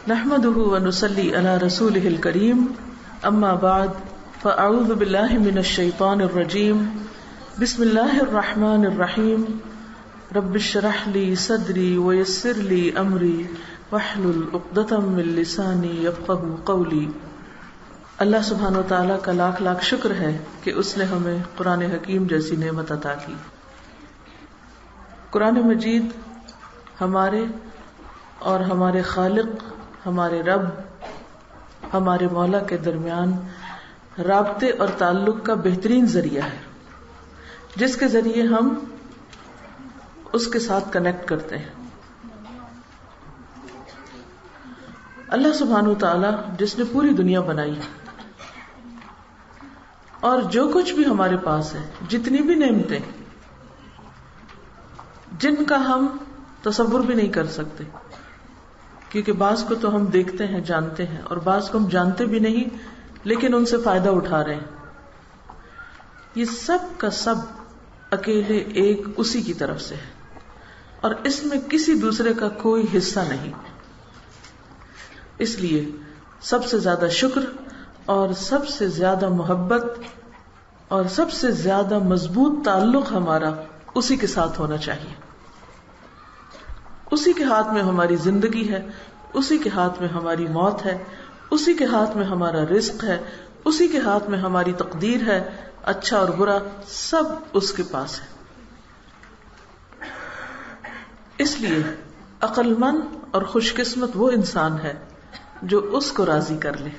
نحمده ونصلي على رسوله الكريم اما بعد فاعوذ بالله من الشيطان الرجيم بسم الله الرحمن الرحيم رب اشرح لي صدري ويسر لي امري واحلل عقدة من لساني يفقهوا قولي۔ اللہ سبحانہ وتعالیٰ کا لاکھ لاکھ شکر ہے کہ اس نے ہمیں قرآن حکیم جیسی نعمت عطا کی۔ قرآن مجید ہمارے اور ہمارے خالق، ہمارے رب، ہمارے مولا کے درمیان رابطے اور تعلق کا بہترین ذریعہ ہے، جس کے ذریعے ہم اس کے ساتھ کنیکٹ کرتے ہیں۔ اللہ سبحانہ وتعالیٰ جس نے پوری دنیا بنائی اور جو کچھ بھی ہمارے پاس ہے، جتنی بھی نعمتیں جن کا ہم تصور بھی نہیں کر سکتے، کیونکہ بعض کو تو ہم دیکھتے ہیں، جانتے ہیں، اور بعض کو ہم جانتے بھی نہیں لیکن ان سے فائدہ اٹھا رہے ہیں۔ یہ سب کا سب اکیلے ایک اسی کی طرف سے ہے اور اس میں کسی دوسرے کا کوئی حصہ نہیں۔ اس لیے سب سے زیادہ شکر اور سب سے زیادہ محبت اور سب سے زیادہ مضبوط تعلق ہمارا اسی کے ساتھ ہونا چاہیے۔ اسی کے ہاتھ میں ہماری زندگی ہے، اسی کے ہاتھ میں ہماری موت ہے، اسی کے ہاتھ میں ہمارا رزق ہے، اسی کے ہاتھ میں ہماری تقدیر ہے، اچھا اور برا سب اس کے پاس ہے۔ اس لیے عقل مند اور خوش قسمت وہ انسان ہے جو اس کو راضی کر لے،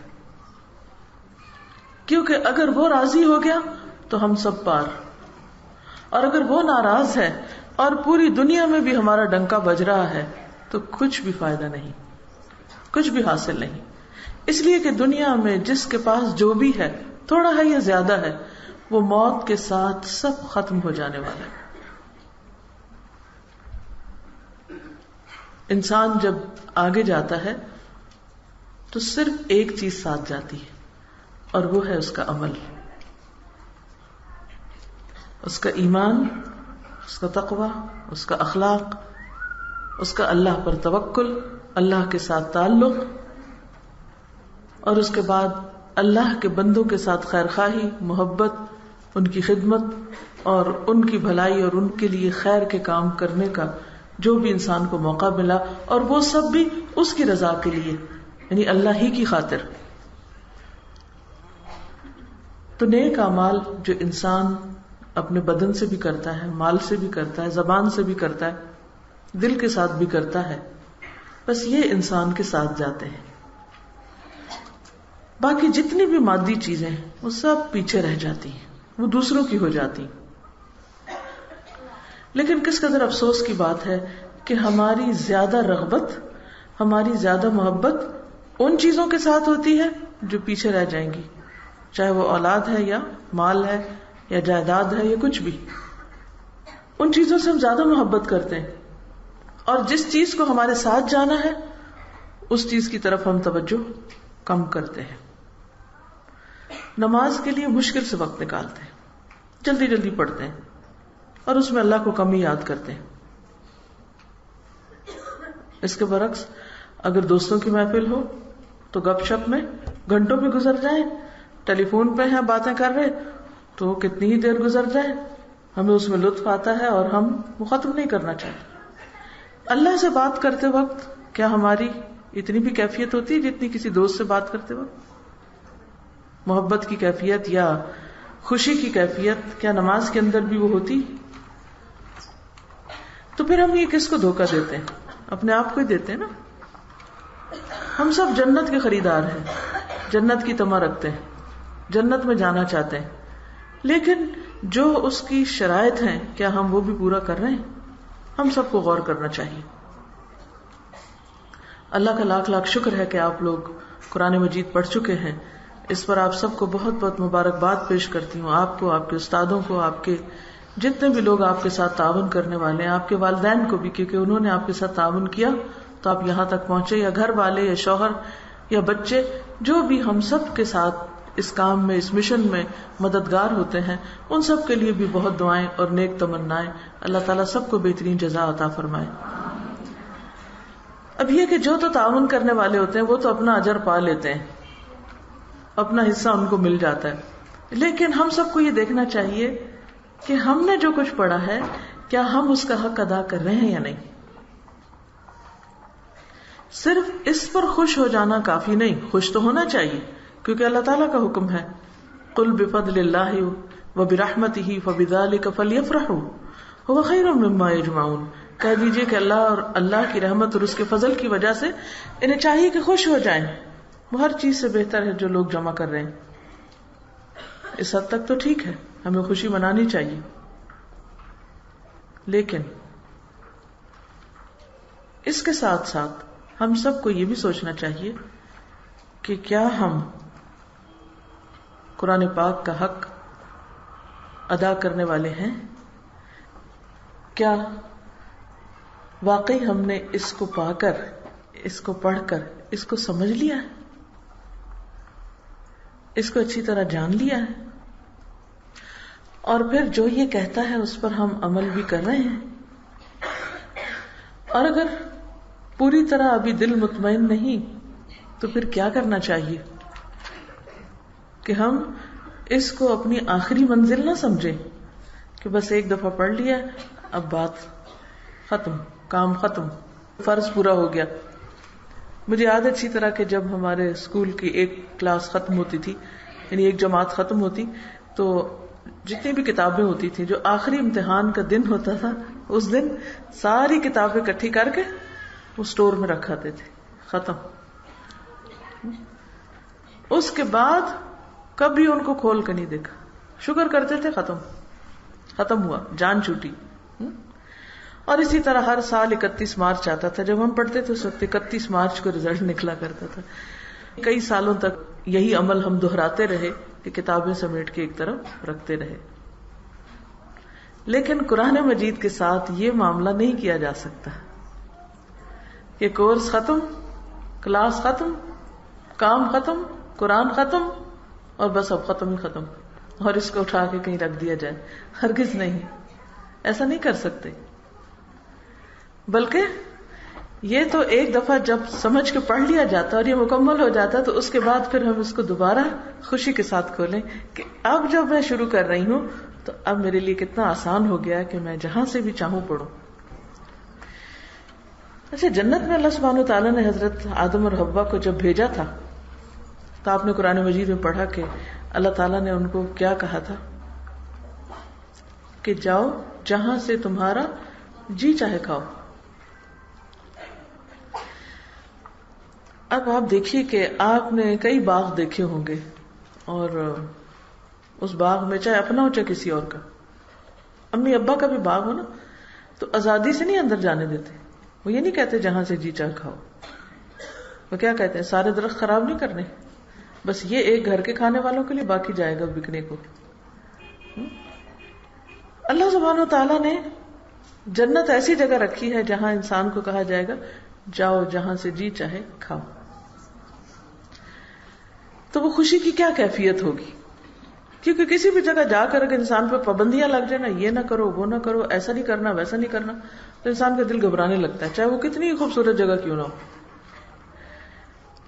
کیونکہ اگر وہ راضی ہو گیا تو ہم سب پار، اور اگر وہ ناراض ہے اور پوری دنیا میں بھی ہمارا ڈنکا بج رہا ہے تو کچھ بھی فائدہ نہیں، کچھ بھی حاصل نہیں۔ اس لیے کہ دنیا میں جس کے پاس جو بھی ہے، تھوڑا ہے یا زیادہ ہے، وہ موت کے ساتھ سب ختم ہو جانے والا ہے۔ انسان جب آگے جاتا ہے تو صرف ایک چیز ساتھ جاتی ہے اور وہ ہے اس کا عمل، اس کا ایمان، اس کا تقوی، اس کا اخلاق، اس کا اللہ پر توکل، اللہ کے ساتھ تعلق، اور اس کے بعد اللہ کے بندوں کے ساتھ خیرخواہی، محبت، ان کی خدمت اور ان کی بھلائی اور ان کے لیے خیر کے کام کرنے کا جو بھی انسان کو موقع ملا، اور وہ سب بھی اس کی رضا کے لیے، یعنی اللہ ہی کی خاطر۔ تو نیک اعمال جو انسان اپنے بدن سے بھی کرتا ہے، مال سے بھی کرتا ہے، زبان سے بھی کرتا ہے، دل کے ساتھ بھی کرتا ہے، بس یہ انسان کے ساتھ جاتے ہیں۔ باقی جتنی بھی مادی چیزیں ہیں وہ سب پیچھے رہ جاتی ہیں، وہ دوسروں کی ہو جاتی ہیں۔ لیکن کس قدر افسوس کی بات ہے کہ ہماری زیادہ رغبت، ہماری زیادہ محبت ان چیزوں کے ساتھ ہوتی ہے جو پیچھے رہ جائیں گی، چاہے وہ اولاد ہے یا مال ہے یا جائیداد ہے یا کچھ بھی۔ ان چیزوں سے ہم زیادہ محبت کرتے ہیں، اور جس چیز کو ہمارے ساتھ جانا ہے اس چیز کی طرف ہم توجہ کم کرتے ہیں۔ نماز کے لیے مشکل سے وقت نکالتے ہیں، جلدی جلدی پڑھتے ہیں اور اس میں اللہ کو کم ہی یاد کرتے ہیں۔ اس کے برعکس اگر دوستوں کی محفل ہو تو گپ شپ میں گھنٹوں بھی گزر جائیں، ٹیلی فون پہ ہیں باتیں کر رہے تو کتنی ہی دیر گزر جائے، ہمیں اس میں لطف آتا ہے اور ہم وہ ختم نہیں کرنا چاہتے۔ اللہ سے بات کرتے وقت کیا ہماری اتنی بھی کیفیت ہوتی ہے جتنی کسی دوست سے بات کرتے وقت؟ محبت کی کیفیت یا خوشی کی کیفیت کیا نماز کے اندر بھی وہ ہوتی؟ تو پھر ہم یہ کس کو دھوکہ دیتے ہیں؟ اپنے آپ کو ہی دیتے ہیں نا۔ ہم سب جنت کے خریدار ہیں، جنت کی طمع رکھتے ہیں، جنت میں جانا چاہتے ہیں، لیکن جو اس کی شرائط ہیں کیا ہم وہ بھی پورا کر رہے ہیں؟ ہم سب کو غور کرنا چاہیے۔ اللہ کا لاکھ لاکھ شکر ہے کہ آپ لوگ قرآن مجید پڑھ چکے ہیں، اس پر آپ سب کو بہت بہت مبارکباد پیش کرتی ہوں، آپ کو، آپ کے استادوں کو، آپ کے جتنے بھی لوگ آپ کے ساتھ تعاون کرنے والے ہیں، آپ کے والدین کو بھی، کیونکہ انہوں نے آپ کے ساتھ تعاون کیا تو آپ یہاں تک پہنچے، یا گھر والے یا شوہر یا بچے، جو بھی ہم سب کے ساتھ اس کام میں، اس مشن میں مددگار ہوتے ہیں، ان سب کے لیے بھی بہت دعائیں اور نیک تمنائیں۔ اللہ تعالیٰ سب کو بہترین جزا عطا فرمائے۔ اب یہ کہ جو تو تعاون کرنے والے ہوتے ہیں وہ تو اپنا اجر پا لیتے ہیں، اپنا حصہ ان کو مل جاتا ہے، لیکن ہم سب کو یہ دیکھنا چاہیے کہ ہم نے جو کچھ پڑھا ہے کیا ہم اس کا حق ادا کر رہے ہیں یا نہیں. صرف اس پر خوش ہو جانا کافی نہیں، خوش تو ہونا چاہیے کیونکہ اللہ تعالیٰ کا حکم ہے قل بفضل اللہ وبرحمتہ فبذلک فلیفرحوا هو خیر مما یجمعون. کہہ دیجیے کہ اللہ اور اللہ کی رحمت اور اس کے فضل کی وجہ سے انہیں چاہیے کہ خوش ہو جائیں، وہ ہر چیز سے بہتر ہے جو لوگ جمع کر رہے ہیں. اس حد تک تو ٹھیک ہے، ہمیں خوشی منانی چاہیے، لیکن اس کے ساتھ ساتھ ہم سب کو یہ بھی سوچنا چاہیے کہ کیا ہم قرآن پاک کا حق ادا کرنے والے ہیں؟ کیا واقعی ہم نے اس کو پا کر، اس کو پڑھ کر، اس کو سمجھ لیا ہے، اس کو اچھی طرح جان لیا ہے، اور پھر جو یہ کہتا ہے اس پر ہم عمل بھی کر رہے ہیں؟ اور اگر پوری طرح ابھی دل مطمئن نہیں تو پھر کیا کرنا چاہیے کہ ہم اس کو اپنی آخری منزل نہ سمجھیں کہ بس ایک دفعہ پڑھ لیا اب بات ختم، کام ختم، فرض پورا ہو گیا. مجھے یاد ہے اچھی طرح کہ جب ہمارے اسکول کی ایک کلاس ختم ہوتی تھی، یعنی ایک جماعت ختم ہوتی، تو جتنی بھی کتابیں ہوتی تھیں، جو آخری امتحان کا دن ہوتا تھا اس دن ساری کتابیں اکٹھی کر کے وہ اسٹور میں رکھاتے تھے. ختم. اس کے بعد کبھی ان کو کھول کے نہیں دیکھا، شکر کرتے تھے ختم ہوا، جان چھوٹی. اور اسی طرح ہر سال 31 مارچ آتا تھا، جب ہم پڑھتے تھے اس وقت 31 مارچ کو رزلٹ نکلا کرتا تھا. کئی سالوں تک یہی عمل ہم دہراتے رہے کہ کتابیں سمیٹ کے ایک طرف رکھتے رہے. لیکن قرآن مجید کے ساتھ یہ معاملہ نہیں کیا جا سکتا کہ کورس ختم، کلاس ختم، کام ختم، قرآن ختم اور بس اب ختم ہی ختم، اور اس کو اٹھا کے کہیں رکھ دیا جائے. ہرگز نہیں، ایسا نہیں کر سکتے. بلکہ یہ تو ایک دفعہ جب سمجھ کے پڑھ لیا جاتا اور یہ مکمل ہو جاتا تو اس کے بعد پھر ہم اس کو دوبارہ خوشی کے ساتھ کھولیں کہ اب جب میں شروع کر رہی ہوں تو اب میرے لیے کتنا آسان ہو گیا کہ میں جہاں سے بھی چاہوں پڑھوں. اچھا، جنت میں اللہ سبحانہ وتعالیٰ نے حضرت آدم اور حوا کو جب بھیجا تھا تو آپ نے قرآن مجید میں پڑھا کہ اللہ تعالیٰ نے ان کو کیا کہا تھا کہ جاؤ جہاں سے تمہارا جی چاہے کھاؤ. اب آپ دیکھیے کہ آپ نے کئی باغ دیکھے ہوں گے، اور اس باغ میں چاہے اپنا ہو چاہے کسی اور کا، امی ابا کا بھی باغ ہو نا، تو آزادی سے نہیں اندر جانے دیتے. وہ یہ نہیں کہتے جہاں سے جی چاہے کھاؤ، وہ کیا کہتے ہیں سارے درخت خراب نہیں کرنے، بس یہ ایک گھر کے کھانے والوں کے لیے، باقی جائے گا بکنے کو. اللہ سبحانہ وتعالیٰ نے جنت ایسی جگہ رکھی ہے جہاں انسان کو کہا جائے گا جاؤ جہاں سے جی چاہے کھاؤ. تو وہ خوشی کی کیا کیفیت ہوگی؟ کیونکہ کسی بھی جگہ جا کر اگر انسان پہ پابندیاں لگ جائیں نا، یہ نہ کرو، وہ نہ کرو، ایسا نہیں کرنا، ویسا نہیں کرنا، تو انسان کا دل گھبرانے لگتا ہے، چاہے وہ کتنی خوبصورت جگہ کیوں نہ ہو.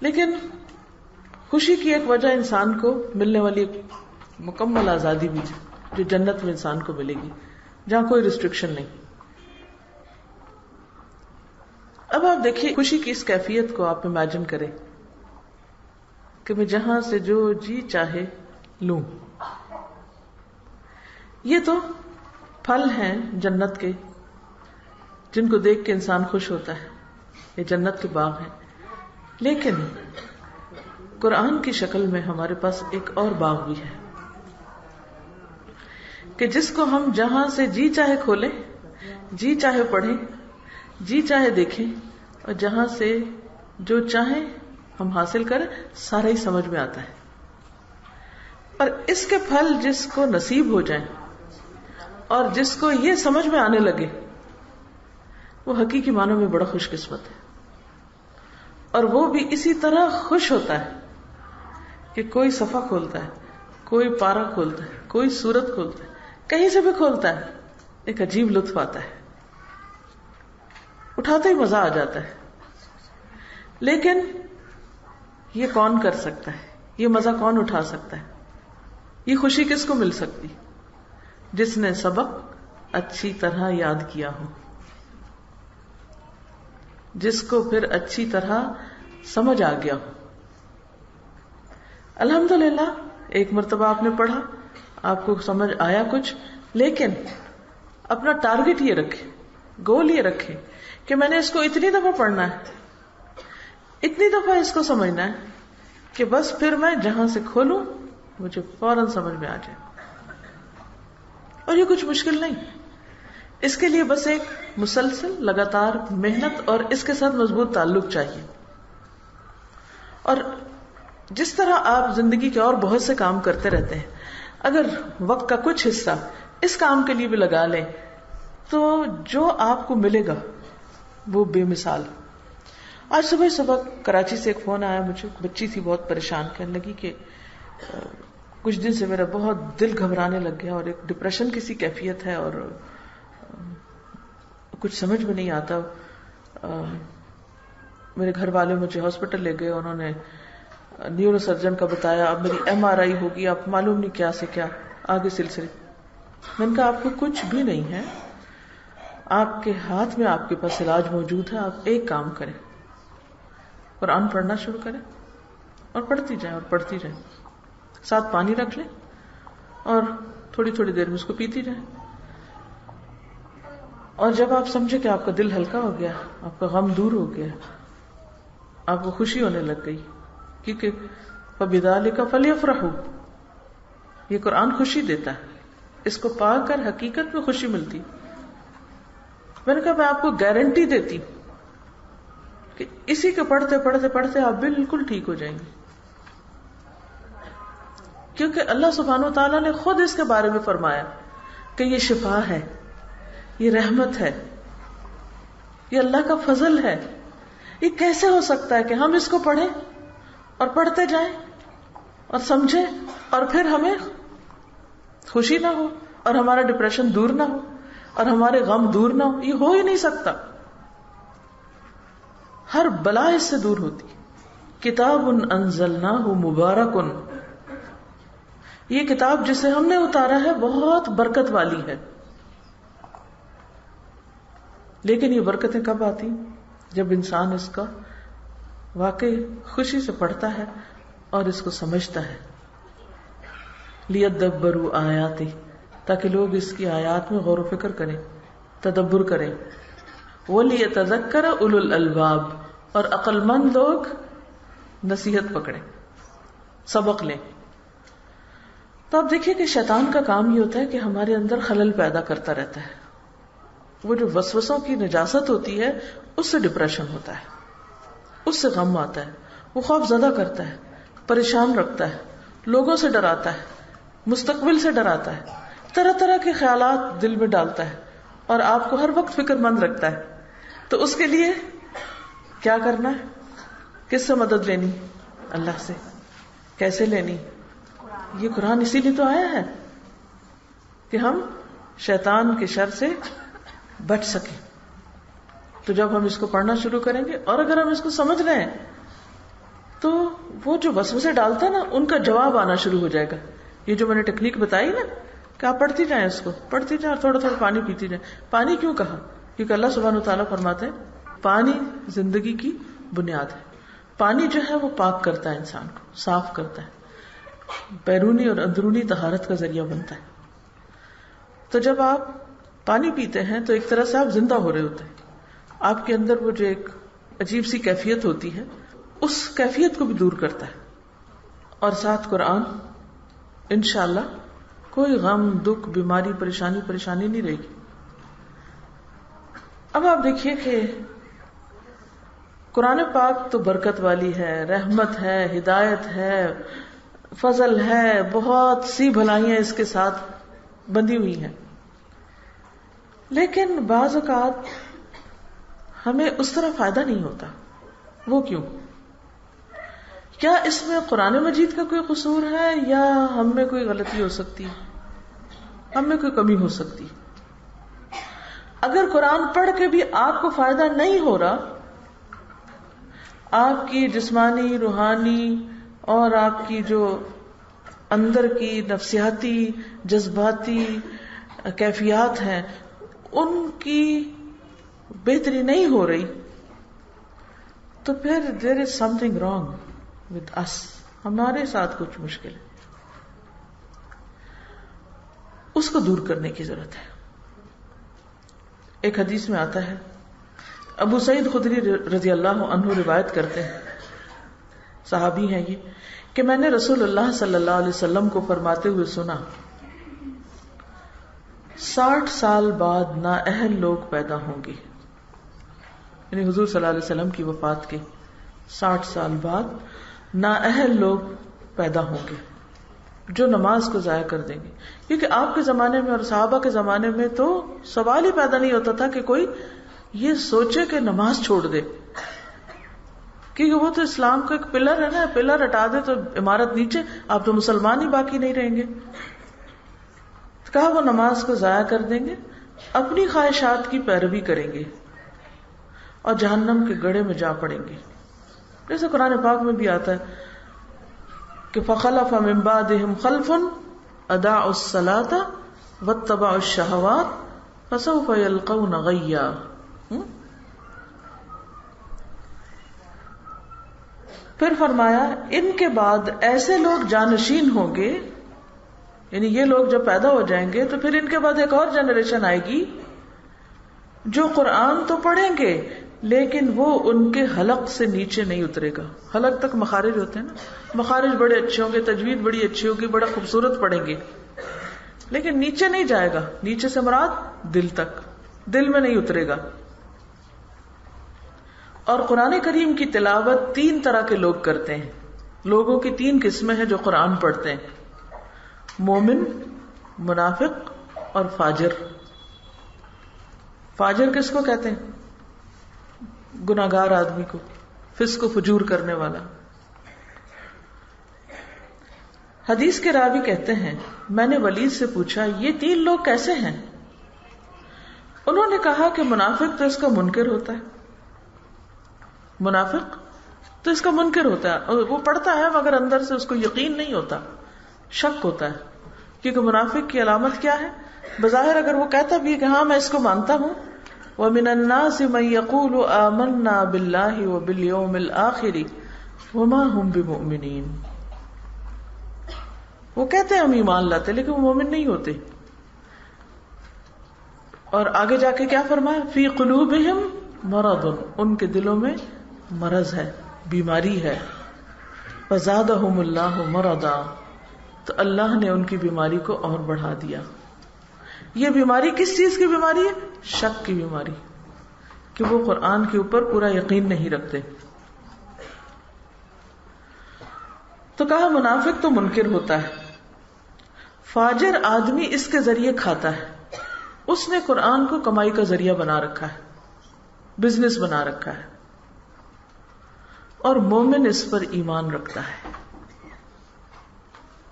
لیکن خوشی کی ایک وجہ انسان کو ملنے والی ایک مکمل آزادی بھی جو جنت میں انسان کو ملے گی، جہاں کوئی ریسٹرکشن نہیں. اب آپ دیکھیے خوشی کی اس کیفیت کو آپ امیجن کریں کہ میں جہاں سے جو جی چاہے لوں. یہ تو پھل ہیں جنت کے جن کو دیکھ کے انسان خوش ہوتا ہے، یہ جنت کے باغ ہیں. لیکن قرآن کی شکل میں ہمارے پاس ایک اور باغ بھی ہے کہ جس کو ہم جہاں سے جی چاہے کھولیں، جی چاہے پڑھیں، جی چاہے دیکھیں، اور جہاں سے جو چاہیں ہم حاصل کریں، سارا ہی سمجھ میں آتا ہے. اور اس کے پھل جس کو نصیب ہو جائیں اور جس کو یہ سمجھ میں آنے لگے، وہ حقیقی معنوں میں بڑا خوش قسمت ہے. اور وہ بھی اسی طرح خوش ہوتا ہے کہ کوئی صفحہ کھولتا ہے، کوئی پارہ کھولتا ہے، کوئی سورت کھولتا ہے، کہیں سے بھی کھولتا ہے، ایک عجیب لطف آتا ہے، اٹھاتے ہی مزہ آ جاتا ہے. لیکن یہ کون کر سکتا ہے؟ یہ مزہ کون اٹھا سکتا ہے؟ یہ خوشی کس کو مل سکتی؟ جس نے سبق اچھی طرح یاد کیا ہو، جس کو پھر اچھی طرح سمجھ آ گیا ہو. الحمدللہ ایک مرتبہ آپ نے پڑھا، آپ کو سمجھ آیا کچھ، لیکن اپنا ٹارگٹ یہ رکھے، گول یہ رکھے کہ میں نے اس کو اتنی دفعہ پڑھنا ہے، اتنی دفعہ اس کو سمجھنا ہے کہ بس پھر میں جہاں سے کھولوں مجھے فوراً سمجھ میں آ جائے. اور یہ کچھ مشکل نہیں، اس کے لیے بس ایک مسلسل لگاتار محنت اور اس کے ساتھ مضبوط تعلق چاہیے. اور جس طرح آپ زندگی کے اور بہت سے کام کرتے رہتے ہیں، اگر وقت کا کچھ حصہ اس کام کے لیے بھی لگا لیں تو جو آپ کو ملے گا وہ بے مثال. آج صبح کراچی سے ایک فون آیا مجھے، بچی تھی بہت پریشان، کہنے لگی کہ کچھ دن سے میرا بہت دل گھبرانے لگ گیا اور ایک ڈپریشن کی سی کیفیت ہے اور کچھ سمجھ میں نہیں آتا. میرے گھر والے مجھے ہاسپٹل لے گئے، انہوں نے نیورو سرجن کا بتایا، اب میری MRI ہوگی، اب معلوم نہیں کیا سے کیا آگے سلسلے. میں نے کہا آپ کو کچھ بھی نہیں ہے، آپ کے ہاتھ میں آپ کے پاس علاج موجود ہے. آپ ایک کام کریں، قرآن پڑھنا شروع کریں اور پڑھتی جائیں اور پڑھتی جائیں. ساتھ پانی رکھ لیں اور تھوڑی تھوڑی دیر میں اس کو پیتی جائیں. اور جب آپ سمجھے کہ آپ کا دل ہلکا ہو گیا، آپ کا غم دور ہو گیا، آپ کو خوشی ہونے لگ گئی، کیونکہ فَبِذَلِكَ فَلْيَفْرَحُوا، یہ قرآن خوشی دیتا ہے، اس کو پا کر حقیقت میں خوشی ملتی. میں نے کہا میں آپ کو گارنٹی دیتی کہ اسی کو پڑھتے پڑھتے پڑھتے آپ بالکل ٹھیک ہو جائیں گے، کیونکہ اللہ سبحانہ و تعالیٰ نے خود اس کے بارے میں فرمایا کہ یہ شفا ہے، یہ رحمت ہے، یہ اللہ کا فضل ہے. یہ کیسے ہو سکتا ہے کہ ہم اس کو پڑھیں اور پڑھتے جائیں اور سمجھیں اور پھر ہمیں خوشی نہ ہو اور ہمارا ڈپریشن دور نہ ہو اور ہمارے غم دور نہ ہو؟ یہ ہو ہی نہیں سکتا. ہر بلا اس سے دور ہوتی. کتاب انزلناہ مبارک، یہ کتاب جسے ہم نے اتارا ہے بہت برکت والی ہے. لیکن یہ برکتیں کب آتی؟ جب انسان اس کا واقعی خوشی سے پڑھتا ہے اور اس کو سمجھتا ہے. لیدبروا آیاتہ، تاکہ لوگ اس کی آیات میں غور و فکر کریں، تدبر کریں. ولیتذکر اولو الالباب، اور عقل مند لوگ نصیحت پکڑیں، سبق لیں. تو آپ دیکھیے کہ شیطان کا کام یہ ہوتا ہے کہ ہمارے اندر خلل پیدا کرتا رہتا ہے. وہ جو وسوسوں کی نجاست ہوتی ہے اس سے ڈپریشن ہوتا ہے، اس سے غم آتا ہے، وہ خوف زدہ کرتا ہے، پریشان رکھتا ہے، لوگوں سے ڈراتا ہے، مستقبل سے ڈراتا ہے، طرح طرح کے خیالات دل میں ڈالتا ہے اور آپ کو ہر وقت فکر مند رکھتا ہے. تو اس کے لیے کیا کرنا ہے؟ کس سے مدد لینی؟ اللہ سے. کیسے لینی؟ یہ قرآن اسی لیے تو آیا ہے کہ ہم شیطان کے شر سے بچ سکیں. تو جب ہم اس کو پڑھنا شروع کریں گے اور اگر ہم اس کو سمجھ رہے ہیں تو وہ جو وسوسے ڈالتا ہے نا ان کا جواب آنا شروع ہو جائے گا. یہ جو میں نے ٹیکنیک بتائی نا کہ آپ پڑھتی جائیں، اس کو پڑھتی جائیں اور تھوڑا تھوڑا پانی پیتی جائیں. پانی کیوں کہا؟ کیونکہ اللہ سبحانہ و تعالیٰ فرماتے ہیں پانی زندگی کی بنیاد ہے. پانی جو ہے وہ پاک کرتا ہے، انسان کو صاف کرتا ہے، بیرونی اور اندرونی طہارت کا ذریعہ بنتا ہے. تو جب آپ پانی پیتے ہیں تو ایک طرح سے آپ زندہ ہو رہے ہوتے ہیں. آپ کے اندر وہ جو ایک عجیب سی کیفیت ہوتی ہے اس کیفیت کو بھی دور کرتا ہے. اور ساتھ قرآن، انشاءاللہ کوئی غم، دکھ، بیماری، پریشانی نہیں رہے گی. اب آپ دیکھیے کہ قرآن پاک تو برکت والی ہے، رحمت ہے، ہدایت ہے، فضل ہے، بہت سی بھلائیاں اس کے ساتھ بندھی ہوئی ہیں. لیکن بعض اوقات ہمیں اس طرح فائدہ نہیں ہوتا. وہ کیوں؟ کیا اس میں قرآن مجید کا کوئی قصور ہے یا ہم میں کوئی غلطی ہو سکتی، ہم میں کوئی کمی ہو سکتی؟ اگر قرآن پڑھ کے بھی آپ کو فائدہ نہیں ہو رہا، آپ کی جسمانی، روحانی اور آپ کی جو اندر کی نفسیاتی جذباتی کیفیات ہیں ان کی بہتری نہیں ہو رہی، تو پھر there is something wrong with us، ہمارے ساتھ کچھ مشکل ہے، اس کو دور کرنے کی ضرورت ہے۔ ایک حدیث میں آتا ہے، ابو سعید خدری رضی اللہ عنہ روایت کرتے ہیں، صحابی ہیں یہ، کہ میں نے رسول اللہ صلی اللہ علیہ وسلم کو فرماتے ہوئے سنا، 60 سال بعد نااہل لوگ پیدا ہوں گے، یعنی حضور صلی اللہ علیہ وسلم کی وفات کے 60 سال بعد نااہل لوگ پیدا ہوں گے جو نماز کو ضائع کر دیں گے، کیونکہ آپ کے زمانے میں اور صحابہ کے زمانے میں تو سوال ہی پیدا نہیں ہوتا تھا کہ کوئی یہ سوچے کہ نماز چھوڑ دے، کیونکہ وہ تو اسلام کا ایک پلر ہے نا، پلر ہٹا دے تو عمارت نیچے، آپ تو مسلمان ہی باقی نہیں رہیں گے۔ تو کہا وہ نماز کو ضائع کر دیں گے، اپنی خواہشات کی پیروی کریں گے اور جہنم کے گڑھے میں جا پڑیں گے، جیسے قرآن پاک میں بھی آتا ہے کہ فخلف من بعدهم خلف اضاعوا الصلاة واتبعوا الشهوات فسوف يلقون غیا۔ پھر فرمایا ان کے بعد ایسے لوگ جانشین ہوں گے، یعنی یہ لوگ جب پیدا ہو جائیں گے تو پھر ان کے بعد ایک اور جنریشن آئے گی جو قرآن تو پڑھیں گے لیکن وہ ان کے حلق سے نیچے نہیں اترے گا۔ حلق تک مخارج ہوتے ہیں نا، مخارج بڑے اچھے ہوں گے، تجوید بڑی اچھی ہوگی، بڑا خوبصورت پڑھیں گے، لیکن نیچے نہیں جائے گا۔ نیچے سے مراد دل تک، دل میں نہیں اترے گا۔ اور قرآن کریم کی تلاوت 3 طرح کے لوگ کرتے ہیں، لوگوں کی 3 قسمیں ہیں جو قرآن پڑھتے ہیں، مومن، منافق اور فاجر۔ فاجر کس کو کہتے ہیں؟ گناہگار آدمی کو، فسق و فجور کرنے والا۔ حدیث کے راوی کہتے ہیں میں نے ولید سے پوچھا یہ 3 لوگ کیسے ہیں؟ انہوں نے کہا کہ منافق تو اس کا منکر ہوتا ہے، منافق تو اس کا منکر ہوتا ہے، وہ پڑھتا ہے مگر اندر سے اس کو یقین نہیں ہوتا، شک ہوتا ہے، کیونکہ منافق کی علامت کیا ہے؟ بظاہر اگر وہ کہتا بھی ہے کہ ہاں میں اس کو مانتا ہوں، وَمِنَ النَّاسِ مَن يَقُولُ آمَنَّا بِاللَّهِ وَبِالْيَوْمِ الْآخِرِ وَمَا هُمْ بِمُؤْمِنِينَ، وہ کہتے ہیں ہم ایمان لاتے لیکن وہ مومن نہیں ہوتے۔ اور آگے جا کے کیا فرمایا؟ فِي قُلُوبِهِمْ مَرَضٌ، ان کے دلوں میں مرض ہے، بیماری ہے، فَزَادَهُمُ اللَّهُ مَرَضًا، تو اللہ نے ان کی بیماری کو اور بڑھا دیا۔ یہ بیماری کس چیز کی بیماری ہے؟ شک کی بیماری، کہ وہ قرآن کے اوپر پورا یقین نہیں رکھتے۔ تو کہا منافق تو منکر ہوتا ہے، فاجر آدمی اس کے ذریعے کھاتا ہے، اس نے قرآن کو کمائی کا ذریعہ بنا رکھا ہے، بزنس بنا رکھا ہے، اور مومن اس پر ایمان رکھتا ہے،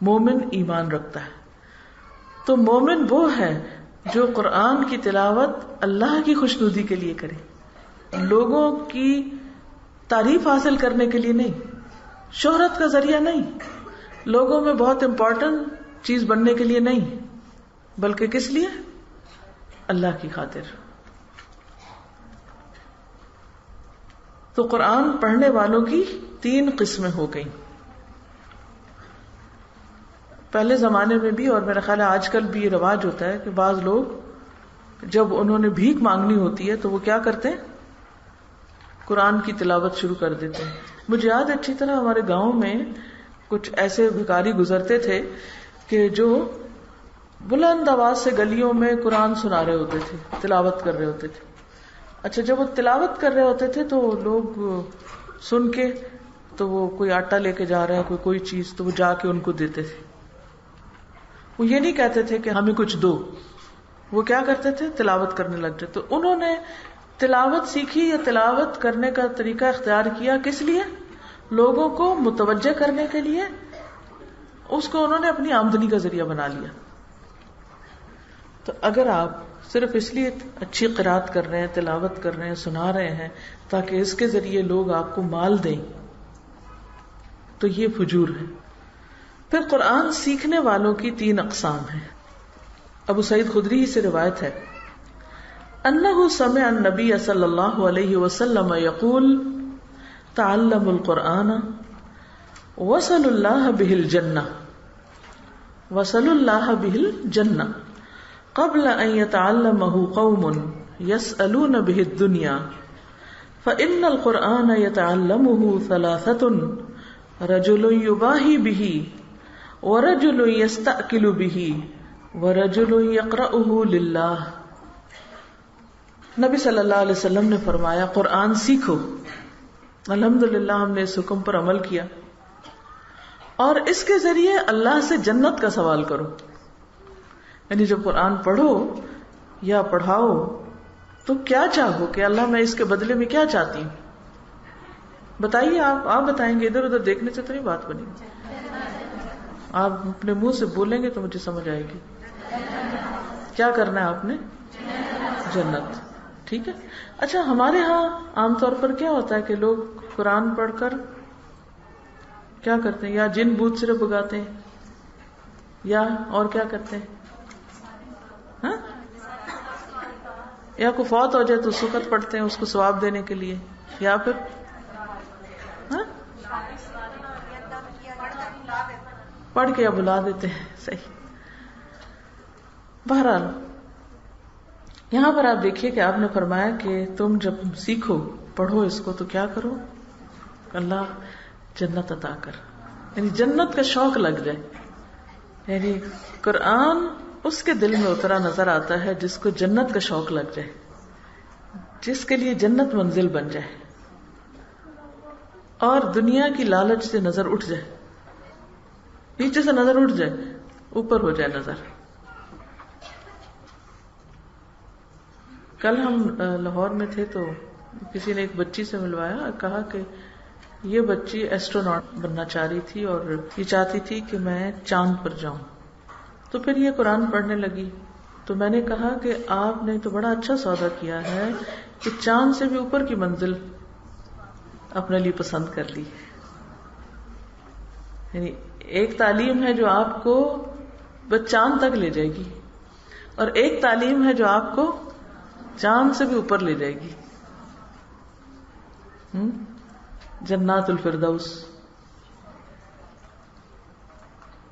مومن ایمان رکھتا ہے۔ تو مومن وہ ہے جو قرآن کی تلاوت اللہ کی خوشنودی کے لیے کرے، لوگوں کی تعریف حاصل کرنے کے لیے نہیں، شہرت کا ذریعہ نہیں، لوگوں میں بہت امپورٹنٹ چیز بننے کے لیے نہیں، بلکہ کس لیے؟ اللہ کی خاطر۔ تو قرآن پڑھنے والوں کی 3 قسمیں ہو گئیں۔ پہلے زمانے میں بھی، اور میرا خیال ہے آج کل بھی یہ رواج ہوتا ہے کہ بعض لوگ جب انہوں نے بھیک مانگنی ہوتی ہے تو وہ کیا کرتے ہیں؟ قرآن کی تلاوت شروع کر دیتے ہیں۔ مجھے یاد ہے اچھی طرح ہمارے گاؤں میں کچھ ایسے بھکاری گزرتے تھے کہ جو بلند آواز سے گلیوں میں قرآن سنا رہے ہوتے تھے، تلاوت کر رہے ہوتے تھے۔ اچھا جب وہ تلاوت کر رہے ہوتے تھے تو لوگ سن کے، تو وہ کوئی آٹا لے کے جا رہا ہے، کوئی چیز، تو وہ جا کے ان کو دیتے تھے۔ وہ یہ نہیں کہتے تھے کہ ہمیں کچھ دو، وہ کیا کرتے تھے؟ تلاوت کرنے لگتے۔ تو انہوں نے تلاوت سیکھی یا تلاوت کرنے کا طریقہ اختیار کیا کس لیے؟ لوگوں کو متوجہ کرنے کے لیے، اس کو انہوں نے اپنی آمدنی کا ذریعہ بنا لیا۔ تو اگر آپ صرف اس لیے اچھی قرات کر رہے ہیں، تلاوت کر رہے ہیں، سنا رہے ہیں تاکہ اس کے ذریعے لوگ آپ کو مال دیں، تو یہ فجور ہے. پھر قرآن سیکھنے والوں کی 3 اقسام ہیں. ابو سعید خدری سے روایت ہے انہ سمع النبی صلی اللہ علیہ وسلم یقول تعلموا القرآن وصلوا اللہ بہ الجنہ وصلوا اللہ بہ الجنہ قبل ان يتعلمه قوم يسألون به الدنيا فإن القرآن يتعلمه 3 رجل يباهي به ورجل يستأكل به ورجل يقرأه لله. نبی صلی اللہ علیہ وسلم نے فرمایا قرآن سیکھو. الحمدللہ ہم نے اس حکم پر عمل کیا، اور اس کے ذریعے اللہ سے جنت کا سوال کرو. یعنی جب قرآن پڑھو یا پڑھاؤ تو کیا چاہو کہ اللہ میں اس کے بدلے میں کیا چاہتی ہوں؟ بتائیے. آپ بتائیں گے، ادھر ادھر دیکھنے سے تو نہیں بات بنی. آپ اپنے منہ سے بولیں گے تو مجھے سمجھ آئے گی. کیا کرنا ہے آپ نے؟ جنت. ٹھیک ہے. اچھا، ہمارے ہاں عام طور پر کیا ہوتا ہے کہ لوگ قرآن پڑھ کر کیا کرتے ہیں؟ یا جن بوت صرف بگاتے ہیں، یا اور کیا کرتے ہیں؟ ہاں؟ یا کوئی فوت ہو جائے تو سکت پڑھتے ہیں اس کو ثواب دینے کے لیے، یا پھر ہاں پڑھ کے یا بلا دیتے ہیں. صحیح. بہرحال یہاں پر آپ دیکھیے کہ آپ نے فرمایا کہ تم جب سیکھو، پڑھو اس کو، تو کیا کرو؟ اللہ جنت عطا کر، یعنی جنت کا شوق لگ جائے. یعنی قرآن اس کے دل میں اترا نظر آتا ہے جس کو جنت کا شوق لگ جائے، جس کے لیے جنت منزل بن جائے، اور دنیا کی لالچ سے نظر اٹھ جائے، نیچے سے نظر اٹھ جائے، اوپر ہو جائے نظر. کل ہم لاہور میں تھے تو کسی نے ایک بچی سے ملوایا، کہا کہ یہ بچی ایسٹروناٹ بننا چاہ رہی تھی اور یہ چاہتی تھی کہ میں چاند پر جاؤں. تو پھر یہ قرآن پڑھنے لگی. تو میں نے کہا کہ آپ نے تو بڑا اچھا سودا کیا ہے کہ چاند سے بھی اوپر کی منزل اپنے لیے پسند کر لی. یعنی ایک تعلیم ہے جو آپ کو بس چاند تک لے جائے گی، اور ایک تعلیم ہے جو آپ کو چاند سے بھی اوپر لے جائے گی. جنات الفردوس،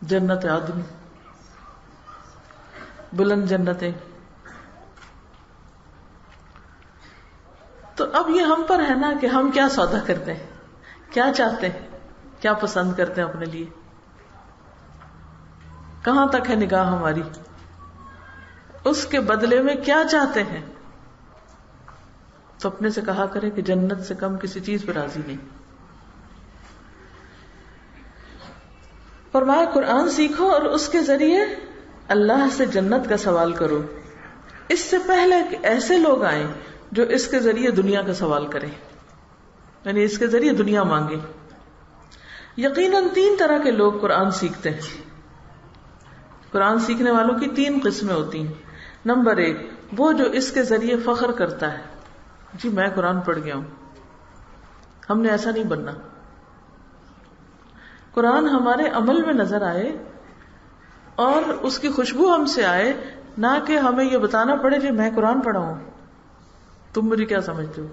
جنت عدن، بلند جنتیں. تو اب یہ ہم پر ہے نا کہ ہم کیا سودا کرتے ہیں، کیا چاہتے ہیں، کیا پسند کرتے ہیں اپنے لیے، کہاں تک ہے نگاہ ہماری، اس کے بدلے میں کیا چاہتے ہیں. تو اپنے سے کہا کرے کہ جنت سے کم کسی چیز پر راضی نہیں. فرمایا قرآن سیکھو اور اس کے ذریعے اللہ سے جنت کا سوال کرو. اس سے پہلے کہ ایسے لوگ آئیں جو اس کے ذریعے دنیا کا سوال کریں، یعنی اس کے ذریعے دنیا مانگے. یقیناً 3 طرح کے لوگ قرآن سیکھتے ہیں. قرآن سیکھنے والوں کی 3 قسمیں ہوتی ہیں. نمبر 1، وہ جو اس کے ذریعے فخر کرتا ہے، جی میں قرآن پڑھ گیا ہوں. ہم نے ایسا نہیں بننا. قرآن ہمارے عمل میں نظر آئے اور اس کی خوشبو ہم سے آئے، نہ کہ ہمیں یہ بتانا پڑے کہ میں قرآن پڑھا ہوں، تم مجھے کیا سمجھتے ہو.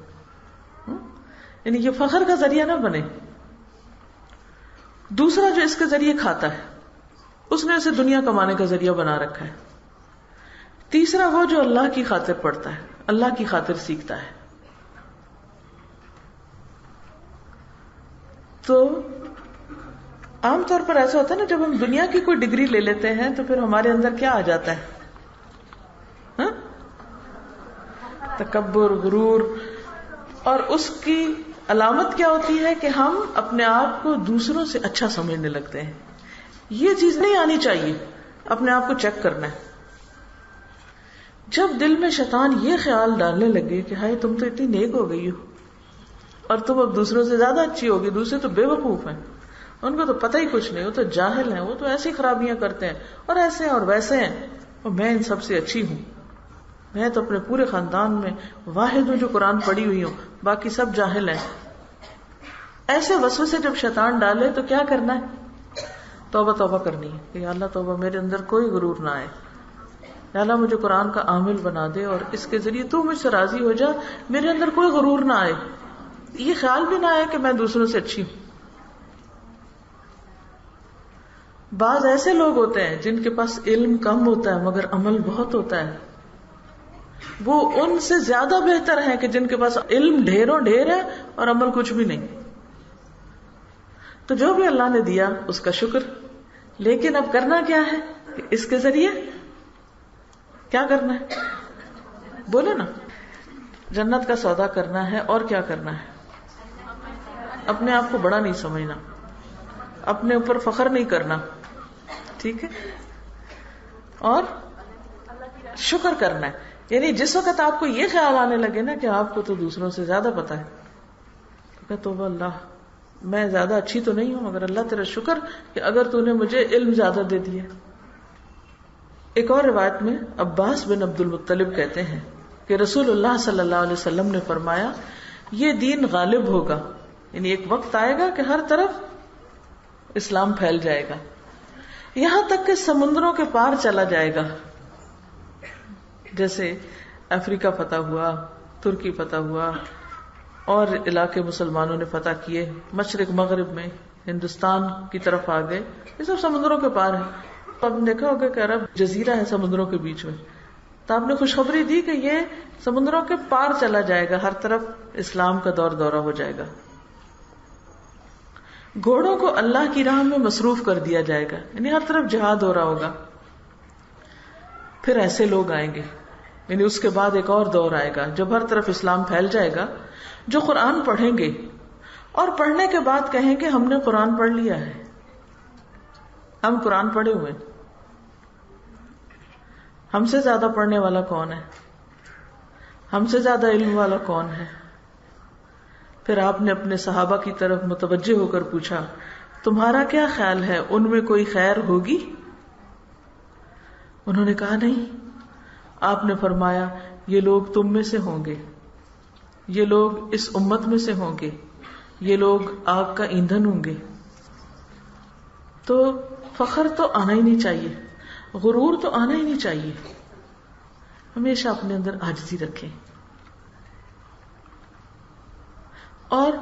یعنی یہ فخر کا ذریعہ نہ بنے. دوسرا جو اس کے ذریعے کھاتا ہے، اس نے اسے دنیا کمانے کا ذریعہ بنا رکھا ہے. تیسرا وہ جو اللہ کی خاطر پڑھتا ہے، اللہ کی خاطر سیکھتا ہے. تو عام طور پر ایسا ہوتا ہے نا، جب ہم دنیا کی کوئی ڈگری لے لیتے ہیں تو پھر ہمارے اندر کیا آ جاتا ہے؟ تکبر، غرور. اور اس کی علامت کیا ہوتی ہے کہ ہم اپنے آپ کو دوسروں سے اچھا سمجھنے لگتے ہیں. یہ چیز نہیں آنی چاہیے. اپنے آپ کو چیک کرنا ہے. جب دل میں شیطان یہ خیال ڈالنے لگے کہ ہائے تم تو اتنی نیک ہو گئی ہو اور تم اب دوسروں سے زیادہ اچھی ہوگی، دوسرے تو بے وقوف ہیں، ان کو تو پتہ ہی کچھ نہیں، وہ تو جاہل ہیں، وہ تو ایسی خرابیاں کرتے ہیں اور ایسے ہیں اور ویسے ہیں، اور میں ان سب سے اچھی ہوں. میں تو اپنے پورے خاندان میں واحد ہوں جو قرآن پڑھی ہوئی ہوں، باقی سب جاہل ہیں. ایسے وسوسے جب شیطان ڈالے تو کیا کرنا ہے؟ توبہ توبہ کرنی ہے کہ یا اللہ توبہ، میرے اندر کوئی غرور نہ آئے. یا اللہ مجھے قرآن کا عامل بنا دے اور اس کے ذریعے تو مجھ سے راضی ہو جا، میرے اندر کوئی غرور نہ آئے، یہ خیال بھی نہ آئے کہ میں دوسروں سے اچھی ہوں. بعض ایسے لوگ ہوتے ہیں جن کے پاس علم کم ہوتا ہے مگر عمل بہت ہوتا ہے، وہ ان سے زیادہ بہتر ہیں کہ جن کے پاس علم ڈھیروں ڈھیر ہے اور عمل کچھ بھی نہیں. تو جو بھی اللہ نے دیا اس کا شکر، لیکن اب کرنا کیا ہے کہ اس کے ذریعے کیا کرنا ہے؟ بولے نا. جنت کا سودا کرنا ہے اور کیا کرنا ہے؟ اپنے آپ کو بڑا نہیں سمجھنا، اپنے اوپر فخر نہیں کرنا، ٹھیک ہے، اور شکر کرنا ہے. یعنی جس وقت آپ کو یہ خیال آنے لگے نا کہ آپ کو تو دوسروں سے زیادہ پتا ہے، تو کہ توبہ اللہ، میں زیادہ اچھی تو نہیں ہوں مگر اللہ تیرا شکر کہ اگر تو نے مجھے علم زیادہ دے دیا. ایک اور روایت میں عباس بن عبد المطلب کہتے ہیں کہ رسول اللہ صلی اللہ علیہ وسلم نے فرمایا یہ دین غالب ہوگا، یعنی ایک وقت آئے گا کہ ہر طرف اسلام پھیل جائے گا، یہاں تک کہ سمندروں کے پار چلا جائے گا. جیسے افریقہ فتح ہوا، ترکی فتح ہوا، اور علاقے مسلمانوں نے فتح کیے، مشرق مغرب میں ہندوستان کی طرف آ گئے، یہ سب سمندروں کے پار ہیں. آپ نے دیکھا ہوگا کہ عرب جزیرہ ہے سمندروں کے بیچ میں، تو آپ نے خوشخبری دی کہ یہ سمندروں کے پار چلا جائے گا، ہر طرف اسلام کا دور دورہ ہو جائے گا. گھوڑوں کو اللہ کی راہ میں مصروف کر دیا جائے گا، یعنی ہر طرف جہاد ہو رہا ہوگا. پھر ایسے لوگ آئیں گے، یعنی اس کے بعد ایک اور دور آئے گا جب ہر طرف اسلام پھیل جائے گا، جو قرآن پڑھیں گے اور پڑھنے کے بعد کہیں گے ہم نے قرآن پڑھ لیا ہے، ہم قرآن پڑھے ہوئے. ہم سے زیادہ پڑھنے والا کون ہے؟ ہم سے زیادہ علم والا کون ہے؟ پھر آپ نے اپنے صحابہ کی طرف متوجہ ہو کر پوچھا تمہارا کیا خیال ہے، ان میں کوئی خیر ہوگی؟ انہوں نے کہا نہیں. آپ نے فرمایا یہ لوگ تم میں سے ہوں گے، یہ لوگ اس امت میں سے ہوں گے، یہ لوگ آگ کا ایندھن ہوں گے. تو فخر تو آنا ہی نہیں چاہیے، غرور تو آنا ہی نہیں چاہیے. ہمیشہ اپنے اندر عاجزی رکھیں، اور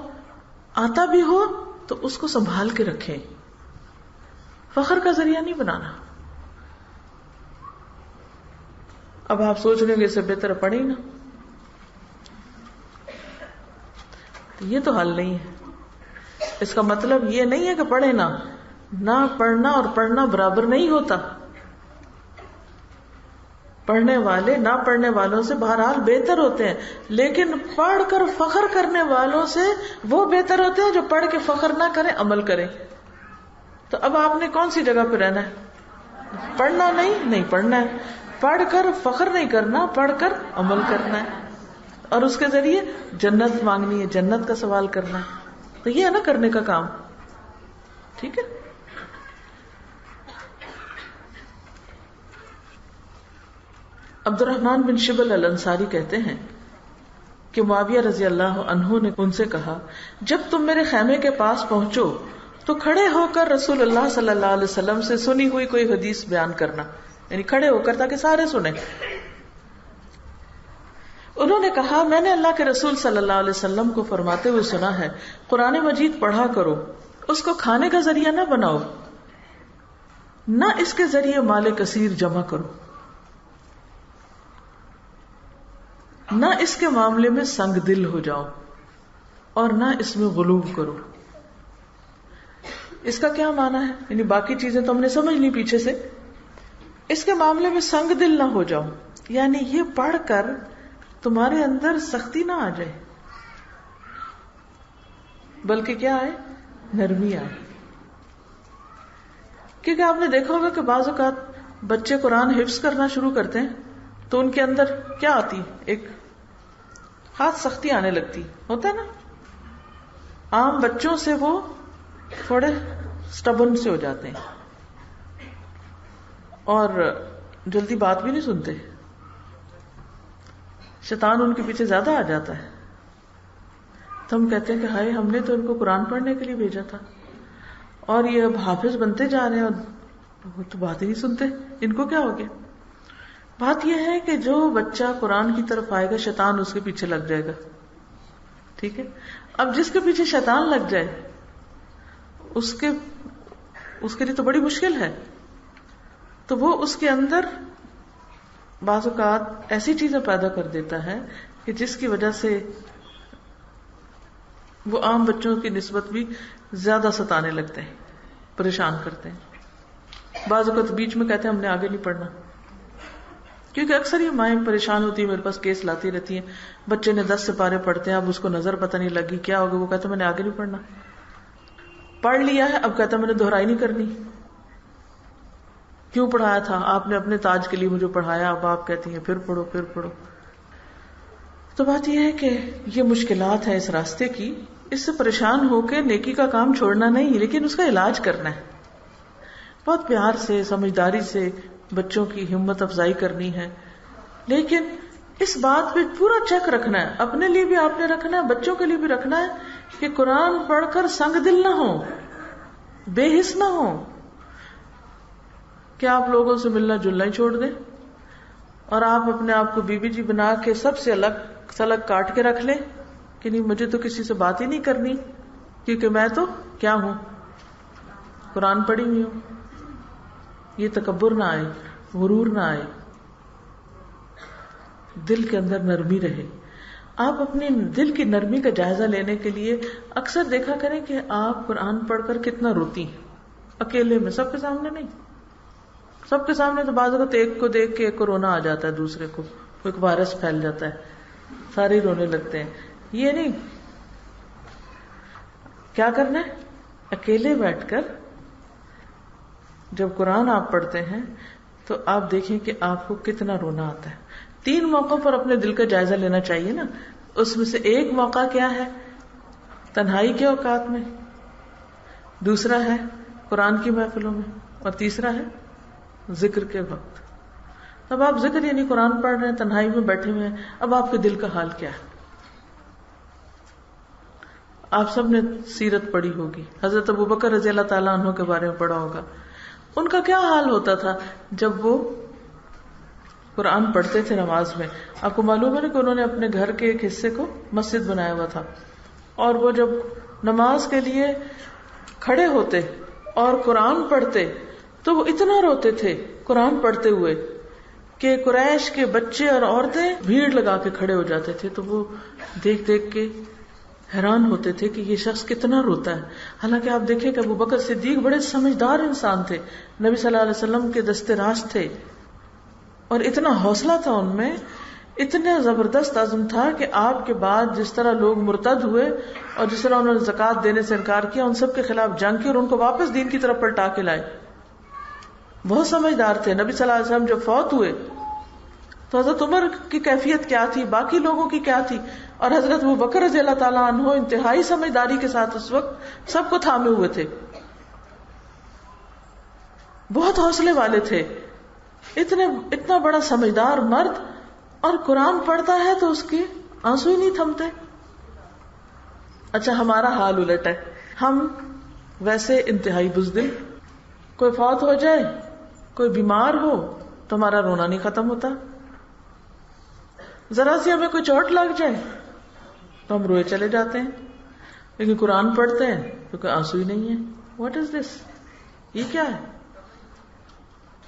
آتا بھی ہو تو اس کو سنبھال کے رکھیں، فخر کا ذریعہ نہیں بنانا. اب آپ سوچ رہے ہیں کہ اس سے بہتر پڑھے ہی نا، یہ تو حل نہیں ہے. اس کا مطلب یہ نہیں ہے کہ پڑھے نہ پڑھنا اور پڑھنا برابر نہیں ہوتا. پڑھنے والے نہ پڑھنے والوں سے بہرحال بہتر ہوتے ہیں، لیکن پڑھ کر فخر کرنے والوں سے وہ بہتر ہوتے ہیں جو پڑھ کے فخر نہ کریں، عمل کریں. تو اب آپ نے کون سی جگہ پہ رہنا ہے؟ پڑھنا نہیں پڑھنا ہے، پڑھ کر فخر نہیں کرنا، پڑھ کر عمل کرنا ہے، اور اس کے ذریعے جنت مانگنی ہے، جنت کا سوال کرنا ہے. تو یہ ہے نا کرنے کا کام، ٹھیک ہے. عبد الرحمن بن شبل الانصاری کہتے ہیں کہ معاویہ رضی اللہ عنہ نے ان سے کہا جب تم میرے خیمے کے پاس پہنچو تو کھڑے ہو کر رسول اللہ صلی اللہ علیہ وسلم سے سنی ہوئی کوئی حدیث بیان کرنا، یعنی کھڑے ہو کر تاکہ سارے سنیں. انہوں نے کہا میں نے اللہ کے رسول صلی اللہ علیہ وسلم کو فرماتے ہوئے سنا ہے قرآن مجید پڑھا کرو، اس کو کھانے کا ذریعہ نہ بناؤ، نہ اس کے ذریعے مال کثیر جمع کرو، نہ اس کے معاملے میں سنگ دل ہو جاؤ، اور نہ اس میں غلو کرو. اس کا کیا معنی ہے؟ یعنی باقی چیزیں تو ہم نے سمجھ لی پیچھے سے، اس کے معاملے میں سنگ دل نہ ہو جاؤ، یعنی یہ پڑھ کر تمہارے اندر سختی نہ آ جائے، بلکہ کیا آئے؟ نرمی آئے. کیونکہ آپ نے دیکھا ہوگا کہ بعض اوقات بچے قرآن حفظ کرنا شروع کرتے ہیں تو ان کے اندر کیا آتی؟ ایک ہاتھ سختی آنے لگتی، ہوتا ہے نا. عام بچوں سے وہ تھوڑے سٹبن سے ہو جاتے ہیں اور جلدی بات بھی نہیں سنتے. شیطان ان کے پیچھے زیادہ آ جاتا ہے. تو ہم کہتے ہیں کہ ہائے ہم نے تو ان کو قرآن پڑھنے کے لیے بھیجا تھا اور یہ اب حافظ بنتے جا رہے ہیں اور وہ تو بات ہی نہیں سنتے، ان کو کیا ہو گیا؟ بات یہ ہے کہ جو بچہ قرآن کی طرف آئے گا شیطان اس کے پیچھے لگ جائے گا. ٹھیک ہے، اب جس کے پیچھے شیطان لگ جائے اس کے لیے تو بڑی مشکل ہے. تو وہ اس کے اندر بعض اوقات ایسی چیزیں پیدا کر دیتا ہے کہ جس کی وجہ سے وہ عام بچوں کی نسبت بھی زیادہ ستانے لگتے ہیں، پریشان کرتے ہیں. بعض اوقات بیچ میں کہتے ہیں ہم نے آگے نہیں پڑھنا، کیونکہ اکثر یہ مائیں پریشان ہوتی ہیں، میرے پاس کیس لاتی رہتی ہیں، بچے نے 10 سپارے پڑھتے ہیں، اب اس کو نظر پتہ نہیں لگی کیا ہوگا، وہ کہتا ہے میں نے آگے نہیں پڑھنا. پڑھ لیا ہے اب کہتا ہے میں نے دہرائی نہیں کرنی. کیوں پڑھایا تھا آپ نے؟ اپنے تاج کے لیے مجھے پڑھایا، اب آپ کہتی ہیں پھر پڑھو پھر پڑھو. تو بات یہ ہے کہ یہ مشکلات ہے اس راستے کی، اس سے پریشان ہو کے نیکی کا کام چھوڑنا نہیں، لیکن اس کا علاج کرنا ہے. بہت پیار سے سمجھداری سے بچوں کی ہمت افزائی کرنی ہے، لیکن اس بات پہ پورا چیک رکھنا ہے، اپنے لیے بھی آپ نے رکھنا ہے، بچوں کے لیے بھی رکھنا ہے کہ قرآن پڑھ کر سنگ دل نہ ہو، بے حس نہ ہو، کہ آپ لوگوں سے ملنا جلنا ہی چھوڑ دیں اور آپ اپنے آپ کو بی بی جی بنا کے سب سے الگ سلگ کاٹ کے رکھ لیں کہ نہیں مجھے تو کسی سے بات ہی نہیں کرنی کیونکہ میں تو کیا ہوں، قرآن پڑھی ہوئی ہوں. یہ تکبر نہ آئے، غرور نہ آئے، دل کے اندر نرمی رہے. آپ اپنے دل کی نرمی کا جائزہ لینے کے لیے اکثر دیکھا کریں کہ آپ قرآن پڑھ کر کتنا روتی ہیں، اکیلے میں، سب کے سامنے نہیں. سب کے سامنے تو بعض اوقات ایک کو دیکھ کے ایک کو رونا آ جاتا ہے، دوسرے کو ایک وائرس پھیل جاتا ہے، سارے رونے لگتے ہیں. یہ نہیں، کیا کرنا ہے؟ اکیلے بیٹھ کر جب قرآن آپ پڑھتے ہیں تو آپ دیکھیں کہ آپ کو کتنا رونا آتا ہے. 3 موقعوں پر اپنے دل کا جائزہ لینا چاہیے نا. اس میں سے ایک موقع کیا ہے؟ تنہائی کے اوقات میں، دوسرا ہے قرآن کی محفلوں میں، اور تیسرا ہے ذکر کے وقت. اب آپ ذکر یعنی قرآن پڑھ رہے ہیں، تنہائی میں بیٹھے ہوئے ہیں، اب آپ کے دل کا حال کیا ہے؟ آپ سب نے سیرت پڑھی ہوگی، حضرت ابوبکر رضی اللہ تعالیٰ عنہ کے بارے میں پڑھا ہوگا. ان کا کیا حال ہوتا تھا جب وہ قرآن پڑھتے تھے نماز میں؟ آپ کو معلوم ہے نا کہ انہوں نے اپنے گھر کے ایک حصے کو مسجد بنایا ہوا تھا، اور وہ جب نماز کے لیے کھڑے ہوتے اور قرآن پڑھتے تو وہ اتنا روتے تھے قرآن پڑھتے ہوئے کہ قریش کے بچے اور عورتیں بھیڑ لگا کے کھڑے ہو جاتے تھے. تو وہ دیکھ دیکھ کے حیران ہوتے تھے کہ یہ شخص کتنا روتا ہے. حالانکہ آپ دیکھیں کہ ابوبکر صدیق بڑے سمجھدار انسان تھے، نبی صلی اللہ علیہ وسلم کے دستے راست تھے، اور اتنا حوصلہ تھا ان میں، اتنا زبردست عزم تھا کہ آپ کے بعد جس طرح لوگ مرتد ہوئے اور جس طرح انہوں نے زکوٰۃ دینے سے انکار کیا، ان سب کے خلاف جنگ کی اور ان کو واپس دین کی طرف پلٹا کے لائے. بہت سمجھدار تھے. نبی صلی اللہ علیہ وسلم جب فوت ہوئے تو حضرت عمر کی کیفیت کیا تھی، باقی لوگوں کی کیا تھی، اور حضرت ابوبکر رضی اللہ تعالیٰ عنہ انتہائی سمجھداری کے ساتھ اس وقت سب کو تھامے ہوئے تھے، بہت حوصلے والے تھے. اتنا بڑا سمجھدار مرد، اور قرآن پڑھتا ہے تو اس کے آنسو ہی نہیں تھمتے. اچھا ہمارا حال الٹ ہے، ہم ویسے انتہائی بزدل، کوئی فوت ہو جائے، کوئی بیمار ہو تو ہمارا رونا نہیں ختم ہوتا، ذرا سی ہمیں کوئی چوٹ لگ جائے تو ہم روئے چلے جاتے ہیں، لیکن قرآن پڑھتے ہیں تو کوئی آنسو ہی نہیں ہے. واٹ از دس؟ یہ کیا ہے؟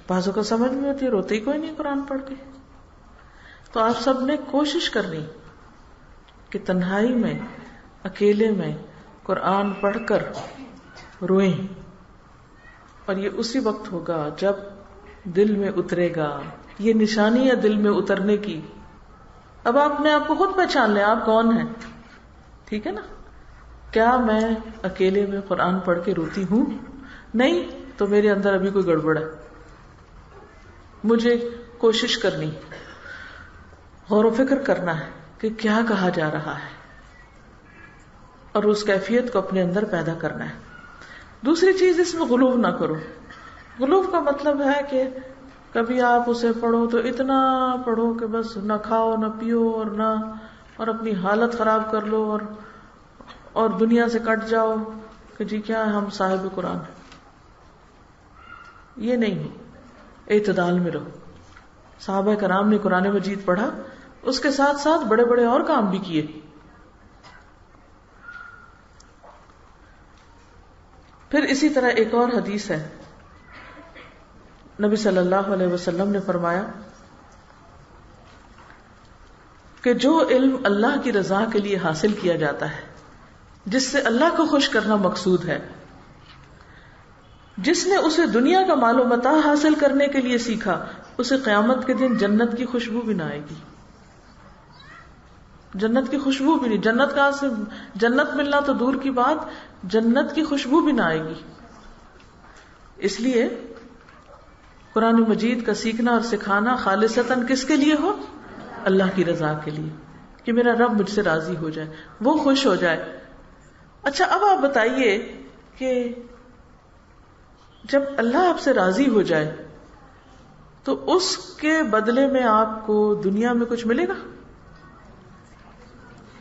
بعضوں کو سمجھ میں ہوتی ہے، روتے ہی کوئی نہیں قرآن پڑھ کے. تو آپ سب نے کوشش کرنی کہ تنہائی میں، اکیلے میں قرآن پڑھ کر روئیں، اور یہ اسی وقت ہوگا جب دل میں اترے گا. یہ نشانی ہے دل میں اترنے کی. اب آپ نے آپ کو خود پہچان لیں آپ کون ہیں، ٹھیک ہے نا؟ کیا میں اکیلے میں قرآن پڑھ کے روتی ہوں؟ نہیں تو میرے اندر ابھی کوئی گڑبڑ ہے. مجھے کوشش کرنی، غور و فکر کرنا ہے کہ کیا کہا جا رہا ہے، اور اس کیفیت کو اپنے اندر پیدا کرنا ہے. دوسری چیز، اس میں غلو نہ کرو. غلو کا مطلب ہے کہ کبھی آپ اسے پڑھو تو اتنا پڑھو کہ بس نہ کھاؤ نہ پیو اور اپنی حالت خراب کر لو اور دنیا سے کٹ جاؤ کہ جی کیا ہم صاحب قرآن ہیں. یہ نہیں، اعتدال میں رہو. صحابہ کرام نے قرآن مجید پڑھا، اس کے ساتھ ساتھ بڑے بڑے اور کام بھی کیے. پھر اسی طرح ایک اور حدیث ہے، نبی صلی اللہ علیہ وسلم نے فرمایا کہ جو علم اللہ کی رضا کے لیے حاصل کیا جاتا ہے، جس سے اللہ کو خوش کرنا مقصود ہے، جس نے اسے دنیا کا مال و متاع حاصل کرنے کے لیے سیکھا، اسے قیامت کے دن جنت کی خوشبو بھی نہ آئے گی. جنت کی خوشبو بھی نہیں. جنت کہاں سے؟ جنت ملنا تو دور کی بات، جنت کی خوشبو بھی نہ آئے گی. اس لیے قرآن مجید کا سیکھنا اور سکھانا خالصتاً کس کے لیے ہو؟ اللہ کی رضا کے لیے، کہ میرا رب مجھ سے راضی ہو جائے، وہ خوش ہو جائے. اچھا اب آپ بتائیے کہ جب اللہ آپ سے راضی ہو جائے تو اس کے بدلے میں آپ کو دنیا میں کچھ ملے گا؟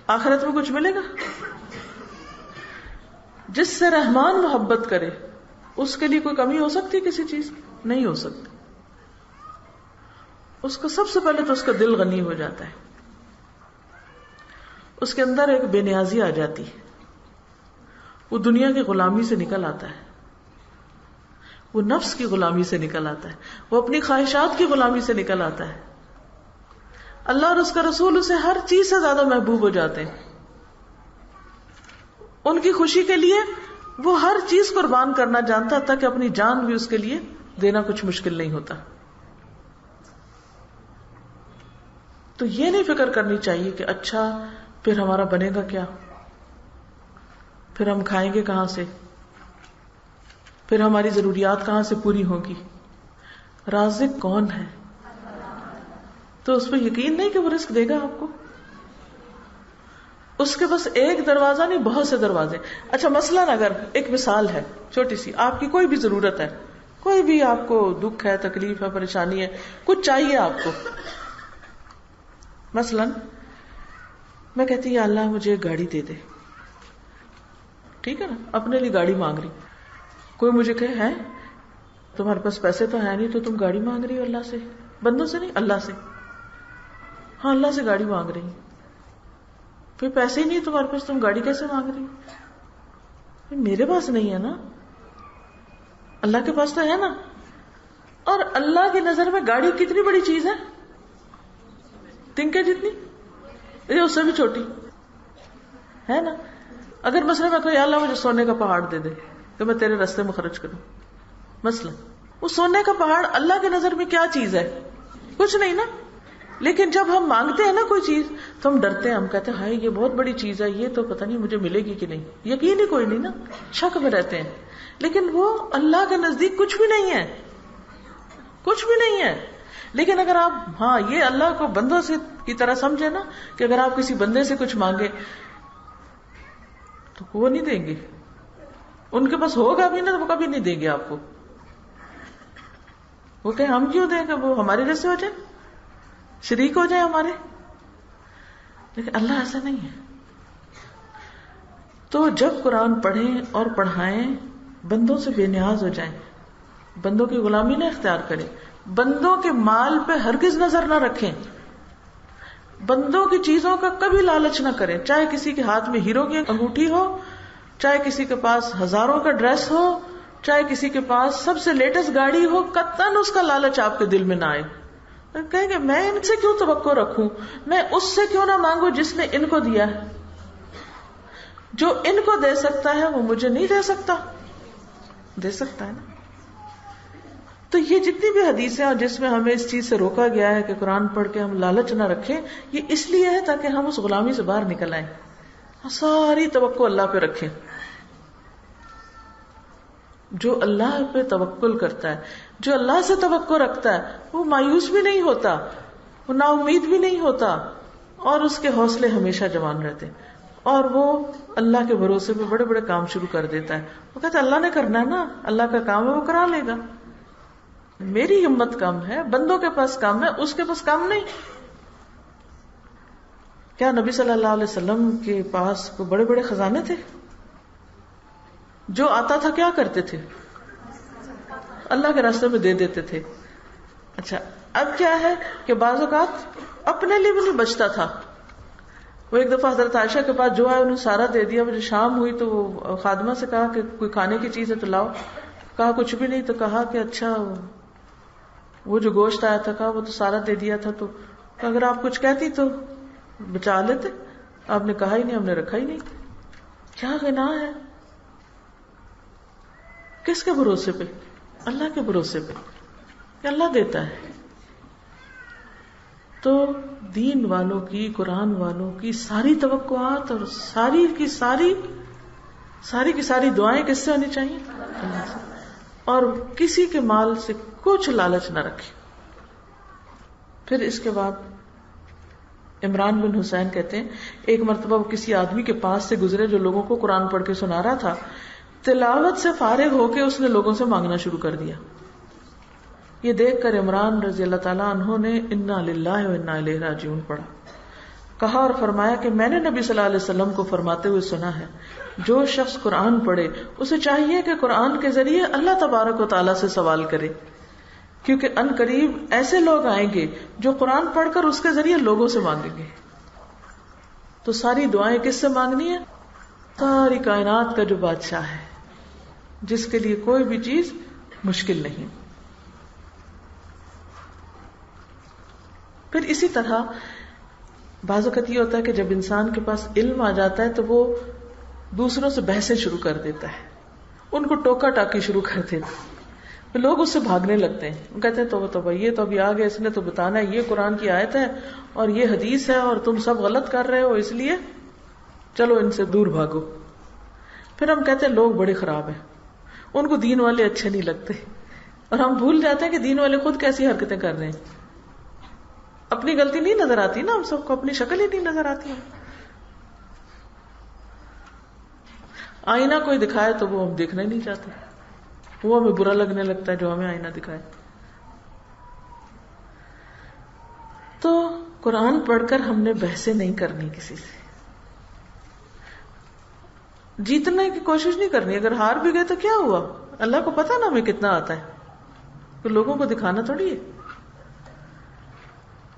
آخرت میں کچھ ملے گا؟ جس سے رحمان محبت کرے اس کے لیے کوئی کمی ہو سکتی ہے کسی چیز؟ نہیں ہو سکتی. اس کو سب سے پہلے تو اس کا دل غنی ہو جاتا ہے، اس کے اندر ایک بے نیازی آ جاتی ہے، وہ دنیا کی غلامی سے نکل آتا ہے، وہ نفس کی غلامی سے نکل آتا ہے، وہ اپنی خواہشات کی غلامی سے نکل آتا ہے. اللہ اور اس کا رسول اسے ہر چیز سے زیادہ محبوب ہو جاتے ہیں. ان کی خوشی کے لیے وہ ہر چیز قربان کرنا جانتا تھا کہ اپنی جان بھی اس کے لیے دینا کچھ مشکل نہیں ہوتا. تو یہ نہیں فکر کرنی چاہیے کہ اچھا پھر ہمارا بنے گا کیا، پھر ہم کھائیں گے کہاں سے، پھر ہماری ضروریات کہاں سے پوری ہوں گی. رازق کون ہے؟ تو اس پہ یقین نہیں کہ وہ رزق دے گا آپ کو. اس کے بس ایک دروازہ نہیں، بہت سے دروازے. اچھا مثلاً اگر ایک مثال ہے چھوٹی سی، آپ کی کوئی بھی ضرورت ہے، کوئی بھی آپ کو دکھ ہے، تکلیف ہے، پریشانی ہے، کچھ چاہیے آپ کو. مثلاً میں کہتی یا اللہ مجھے ایک گاڑی دے دے، ٹھیک ہے نا، اپنے لیے گاڑی مانگ رہی. کوئی مجھے کہے ہے تمہارے پاس پیسے تو ہے نہیں تو تم گاڑی مانگ رہی ہو اللہ سے؟ بندوں سے نہیں، اللہ سے. ہاں اللہ سے گاڑی مانگ رہی، پھر پیسے ہی نہیں تمہارے پاس، تم گاڑی کیسے مانگ رہی؟ میرے پاس نہیں ہے نا، اللہ کے پاس تو ہے نا. اور اللہ کی نظر میں گاڑی کتنی بڑی چیز ہے؟ تنکے جتنی، یہ اس سے بھی چھوٹی ہے نا. اگر مثلا میں کہوں یا اللہ مجھے سونے کا پہاڑ دے دے کہ میں تیرے راستے میں خرچ کروں، مثلا وہ سونے کا پہاڑ اللہ کی نظر میں کیا چیز ہے؟ کچھ نہیں نا. لیکن جب ہم مانگتے ہیں نا کوئی چیز تو ہم ڈرتے ہیں، ہم کہتے ہیں ہائے یہ بہت بڑی چیز ہے، یہ تو پتہ نہیں مجھے ملے گی کہ نہیں. یقین ہی کوئی نہیں نا، شک میں رہتے ہیں. لیکن وہ اللہ کے نزدیک کچھ بھی نہیں ہے، کچھ بھی نہیں ہے. لیکن اگر آپ ہاں یہ اللہ کو بندوں سے کی طرح سمجھے نا کہ اگر آپ کسی بندے سے کچھ مانگے تو وہ نہیں دیں گے، ان کے پاس ہوگا بھی نا تو وہ کبھی نہیں دیں گے آپ کو. وہ کہیں ہم کیوں دیں گے، وہ ہمارے جیسے ہو جائے، شریک ہو جائے ہمارے. لیکن اللہ ایسا نہیں ہے. تو جب قرآن پڑھیں اور پڑھائیں بندوں سے بے نیاز ہو جائیں، بندوں کی غلامی نہ اختیار کریں، بندوں کے مال پہ ہرگز نظر نہ رکھیں، بندوں کی چیزوں کا کبھی لالچ نہ کریں. چاہے کسی کے ہاتھ میں ہیرو کی انگوٹھی ہو، چاہے کسی کے پاس ہزاروں کا ڈریس ہو، چاہے کسی کے پاس سب سے لیٹسٹ گاڑی ہو، قطعاً اس کا لالچ آپ کے دل میں نہ آئے. کہیں گے میں ان سے کیوں توقع رکھوں، میں اس سے کیوں نہ مانگوں جس نے ان کو دیا ہے. جو ان کو دے سکتا ہے وہ مجھے نہیں دے سکتا؟ دے سکتا ہے نا. تو یہ جتنی بھی حدیثیں اور جس میں ہمیں اس چیز سے روکا گیا ہے کہ قرآن پڑھ کے ہم لالچ نہ رکھیں، یہ اس لیے ہے تاکہ ہم اس غلامی سے باہر نکل آئیں، ساری توقع اللہ پہ رکھیں. جو اللہ پہ توکل کرتا ہے، جو اللہ سے توقع رکھتا ہے، وہ مایوس بھی نہیں ہوتا، وہ نا امید بھی نہیں ہوتا، اور اس کے حوصلے ہمیشہ جوان رہتے، اور وہ اللہ کے بھروسے پہ بڑے بڑے کام شروع کر دیتا ہے. وہ کہتا ہے اللہ نے کرنا ہے نا، اللہ کا کام ہے، وہ کرا لے گا. میری ہمت کم ہے، بندوں کے پاس کم ہے، اس کے پاس کم نہیں. کیا نبی صلی اللہ علیہ وسلم کے پاس کوئی بڑے بڑے خزانے تھے؟ جو آتا تھا کیا کرتے تھے؟ اللہ کے راستے میں دے دیتے تھے. اچھا اب کیا ہے کہ بعض اوقات اپنے لیے بھی نہیں بچتا تھا. وہ ایک دفعہ حضرت عائشہ کے پاس جو ہے انہوں نے سارا دے دیا. مجھے شام ہوئی تو وہ خادمہ سے کہا کہ کوئی کھانے کی چیز ہے تو لاؤ. کہا کچھ بھی نہیں. تو کہا کہ اچھا وہ جو گوشت آیا تھا کہا وہ تو سارا دے دیا تھا. تو اگر آپ کچھ کہتی تو بچا لیتے. آپ نے کہا ہی نہیں، ہم نے رکھا ہی نہیں. کیا غنا ہے. کس کے بھروسے پہ؟ اللہ کے بھروسے پہ کہ اللہ دیتا ہے. تو دین والوں کی، قرآن والوں کی ساری توقعات اور ساری کی ساری دعائیں کس سے ہونی چاہیے؟ اللہ سے. اور کسی کے مال سے کچھ لالچ نہ رکھے. پھر اس کے بعد عمران بن حسین کہتے ہیں ایک مرتبہ وہ کسی آدمی کے پاس سے گزرے جو لوگوں کو قرآن پڑھ کے سنا رہا تھا. تلاوت سے فارغ ہو کے اس نے لوگوں سے مانگنا شروع کر دیا. یہ دیکھ کر عمران رضی اللہ تعالیٰ عنہ نے انا للہ و انا الیہ راجعون پڑھا. کہا اور فرمایا کہ میں نے نبی صلی اللہ علیہ وسلم کو فرماتے ہوئے سنا ہے جو شخص قرآن پڑھے اسے چاہیے کہ قرآن کے ذریعے اللہ تبارک و تعالیٰ سے سوال کرے، کیونکہ ان قریب ایسے لوگ آئیں گے جو قرآن پڑھ کر اس کے ذریعے لوگوں سے مانگیں گے. تو ساری دعائیں کس سے مانگنی ہے؟ ساری کائنات کا جو بادشاہ ہے، جس کے لیے کوئی بھی چیز مشکل نہیں. پھر اسی طرح بعض اوقات یہ ہوتا ہے کہ جب انسان کے پاس علم آ جاتا ہے تو وہ دوسروں سے بحثیں شروع کر دیتا ہے، ان کو ٹوکا ٹاکی شروع کر دیتا ہے. لوگ اس سے بھاگنے لگتے ہیں. وہ کہتے ہیں تو یہ تو ابھی آگے اس نے تو بتانا ہے، یہ قرآن کی آیت ہے اور یہ حدیث ہے اور تم سب غلط کر رہے ہو، اس لیے چلو ان سے دور بھاگو. پھر ہم کہتے ہیں لوگ بڑے خراب ہیں، ان کو دین والے اچھے نہیں لگتے، اور ہم بھول جاتے ہیں کہ دین والے خود کیسی حرکتیں کر رہے ہیں. اپنی غلطی نہیں نظر آتی نا، ہم سب کو اپنی شکل ہی نہیں نظر آتی. آئینہ کوئی دکھائے تو وہ ہم دیکھنا ہی نہیں چاہتے، وہ ہمیں برا لگنے لگتا ہے جو ہمیں آئینہ دکھائے. تو قرآن پڑھ کر ہم نے بحثیں نہیں کرنی کسی سے، جیتنے کی کوشش نہیں کرنی. اگر ہار بھی گئے تو کیا ہوا؟ اللہ کو پتا نا ہمیں کتنا آتا ہے، تو لوگوں کو دکھانا تھوڑی ہے.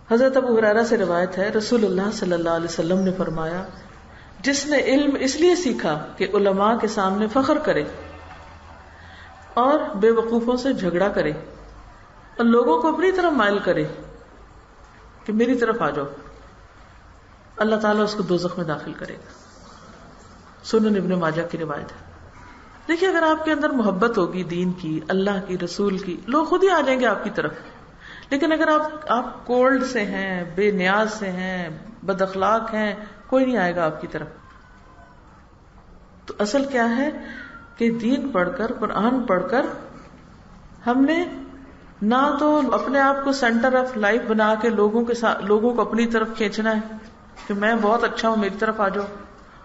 حضرت ابو ہریرہ سے روایت ہے رسول اللہ صلی اللہ علیہ وسلم نے فرمایا جس نے علم اس لیے سیکھا کہ علماء کے سامنے فخر کرے اور بے وقوفوں سے جھگڑا کرے اور لوگوں کو اپنی طرف مائل کرے کہ میری طرف آ جاؤ، اللہ تعالیٰ اس کو دوزخ میں داخل کرے گا. سنن ابن ماجہ کی روایت ہے. دیکھیے اگر آپ کے اندر محبت ہوگی دین کی، اللہ کی، رسول کی، لوگ خود ہی آ جائیں گے آپ کی طرف. لیکن اگر آپ کولڈ سے ہیں، بے نیاز سے ہیں، بد اخلاق ہیں، کوئی نہیں آئے گا آپ کی طرف. تو اصل کیا ہے کہ دین پڑھ کر، قرآن پڑھ کر ہم نے نہ تو اپنے آپ کو سینٹر آف لائف بنا کے لوگوں کو اپنی طرف کھینچنا ہے کہ میں بہت اچھا ہوں میری طرف آ جاؤ،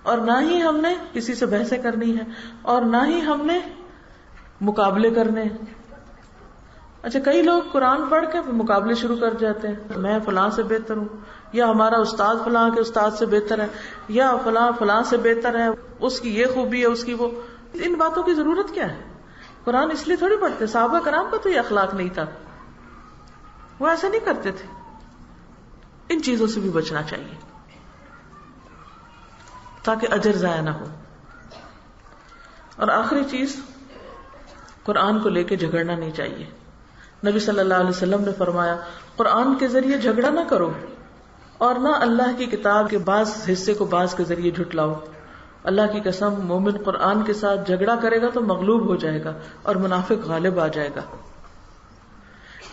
اور نہ ہی ہم نے کسی سے بحثیں کرنی ہے، اور نہ ہی ہم نے مقابلے کرنے ہیں. اچھا کئی لوگ قرآن پڑھ کے مقابلے شروع کر جاتے ہیں، میں فلاں سے بہتر ہوں، یا ہمارا استاد فلاں کے استاد سے بہتر ہے، یا فلاں فلاں سے بہتر ہے، اس کی یہ خوبی ہے، اس کی وہ. ان باتوں کی ضرورت کیا ہے؟ قرآن اس لیے تھوڑی پڑھتے. صحابہ کرام کا تو یہ اخلاق نہیں تھا، وہ ایسا نہیں کرتے تھے. ان چیزوں سے بھی بچنا چاہیے تاکہ اجر ضائع نہ ہو. اور آخری چیز، قرآن کو لے کے جھگڑنا نہیں چاہیے. نبی صلی اللہ علیہ وسلم نے فرمایا قرآن کے ذریعے جھگڑا نہ کرو اور نہ اللہ کی کتاب کے بعض حصے کو بعض کے ذریعے جھٹلاؤ. اللہ کی قسم مومن قرآن کے ساتھ جھگڑا کرے گا تو مغلوب ہو جائے گا اور منافق غالب آ جائے گا.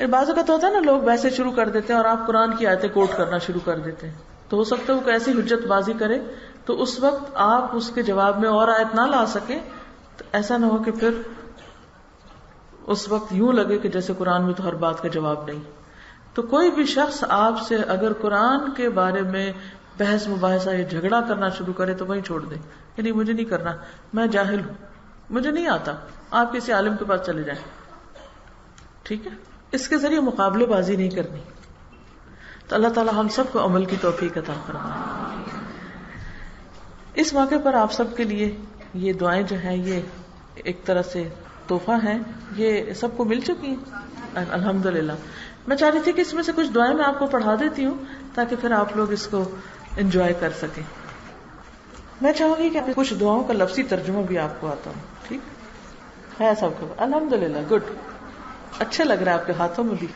بعض اوقات ہوتا ہے نا لوگ ویسے شروع کر دیتے ہیں اور آپ قرآن کی آیتیں کوٹ کرنا شروع کر دیتے ہیں، تو ہو سکتا ہے وہ ایسی حجت بازی کرے تو اس وقت آپ اس کے جواب میں اور آیت نہ لا سکیں. تو ایسا نہ ہو کہ پھر اس وقت یوں لگے کہ جیسے قرآن میں تو ہر بات کا جواب نہیں. تو کوئی بھی شخص آپ سے اگر قرآن کے بارے میں بحث مباحثہ یا جھگڑا کرنا شروع کرے تو وہیں چھوڑ دے، یعنی مجھے نہیں کرنا، میں جاہل ہوں، مجھے نہیں آتا، آپ کسی عالم کے پاس چلے جائیں. ٹھیک ہے، اس کے ذریعے مقابلے بازی نہیں کرنی. تو اللہ تعالی ہم سب کو عمل کی توفیق عطا فرمائے. اس موقع پر آپ سب کے لیے یہ دعائیں جو ہیں یہ ایک طرح سے تحفہ ہیں، یہ سب کو مل چکی ہیں الحمدللہ. میں چاہ رہی تھی کہ اس میں سے کچھ دعائیں میں آپ کو پڑھا دیتی ہوں تاکہ پھر آپ لوگ اس کو انجوائے کر سکیں. میں چاہوں گی کہ کچھ دعاؤں کا لفظی ترجمہ بھی آپ کو آتا ہوں. ٹھیک ہے سب کو الحمدللہ. گڈ، اچھا لگ رہا ہے آپ کے ہاتھوں میں بھی.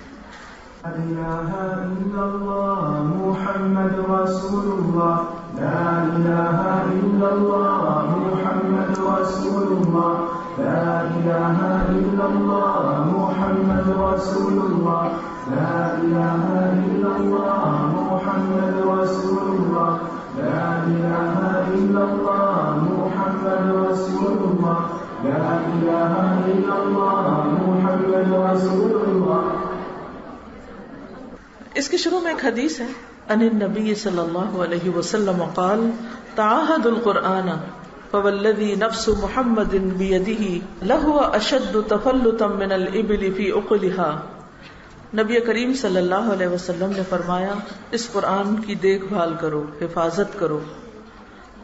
لا إله إلا الله محمد رسول الله لا إله إلا الله محمد رسول الله لا إله إلا الله محمد رسول الله لا إله إلا الله محمد رسول الله لا إله إلا الله محمد رسول الله لا إله إلا الله محمد رسول الله. اس کے شروع میں ایک حدیث ہے، ان النبی صلی اللہ علیہ وسلم قال تعاہد القرآن فوالذی نفس محمد بیدہ لہو اشد تفلتا من الابل فی عقلها. نبی کریم صلی اللہ علیہ وسلم نے فرمایا اس قرآن کی دیکھ بھال کرو، حفاظت کرو،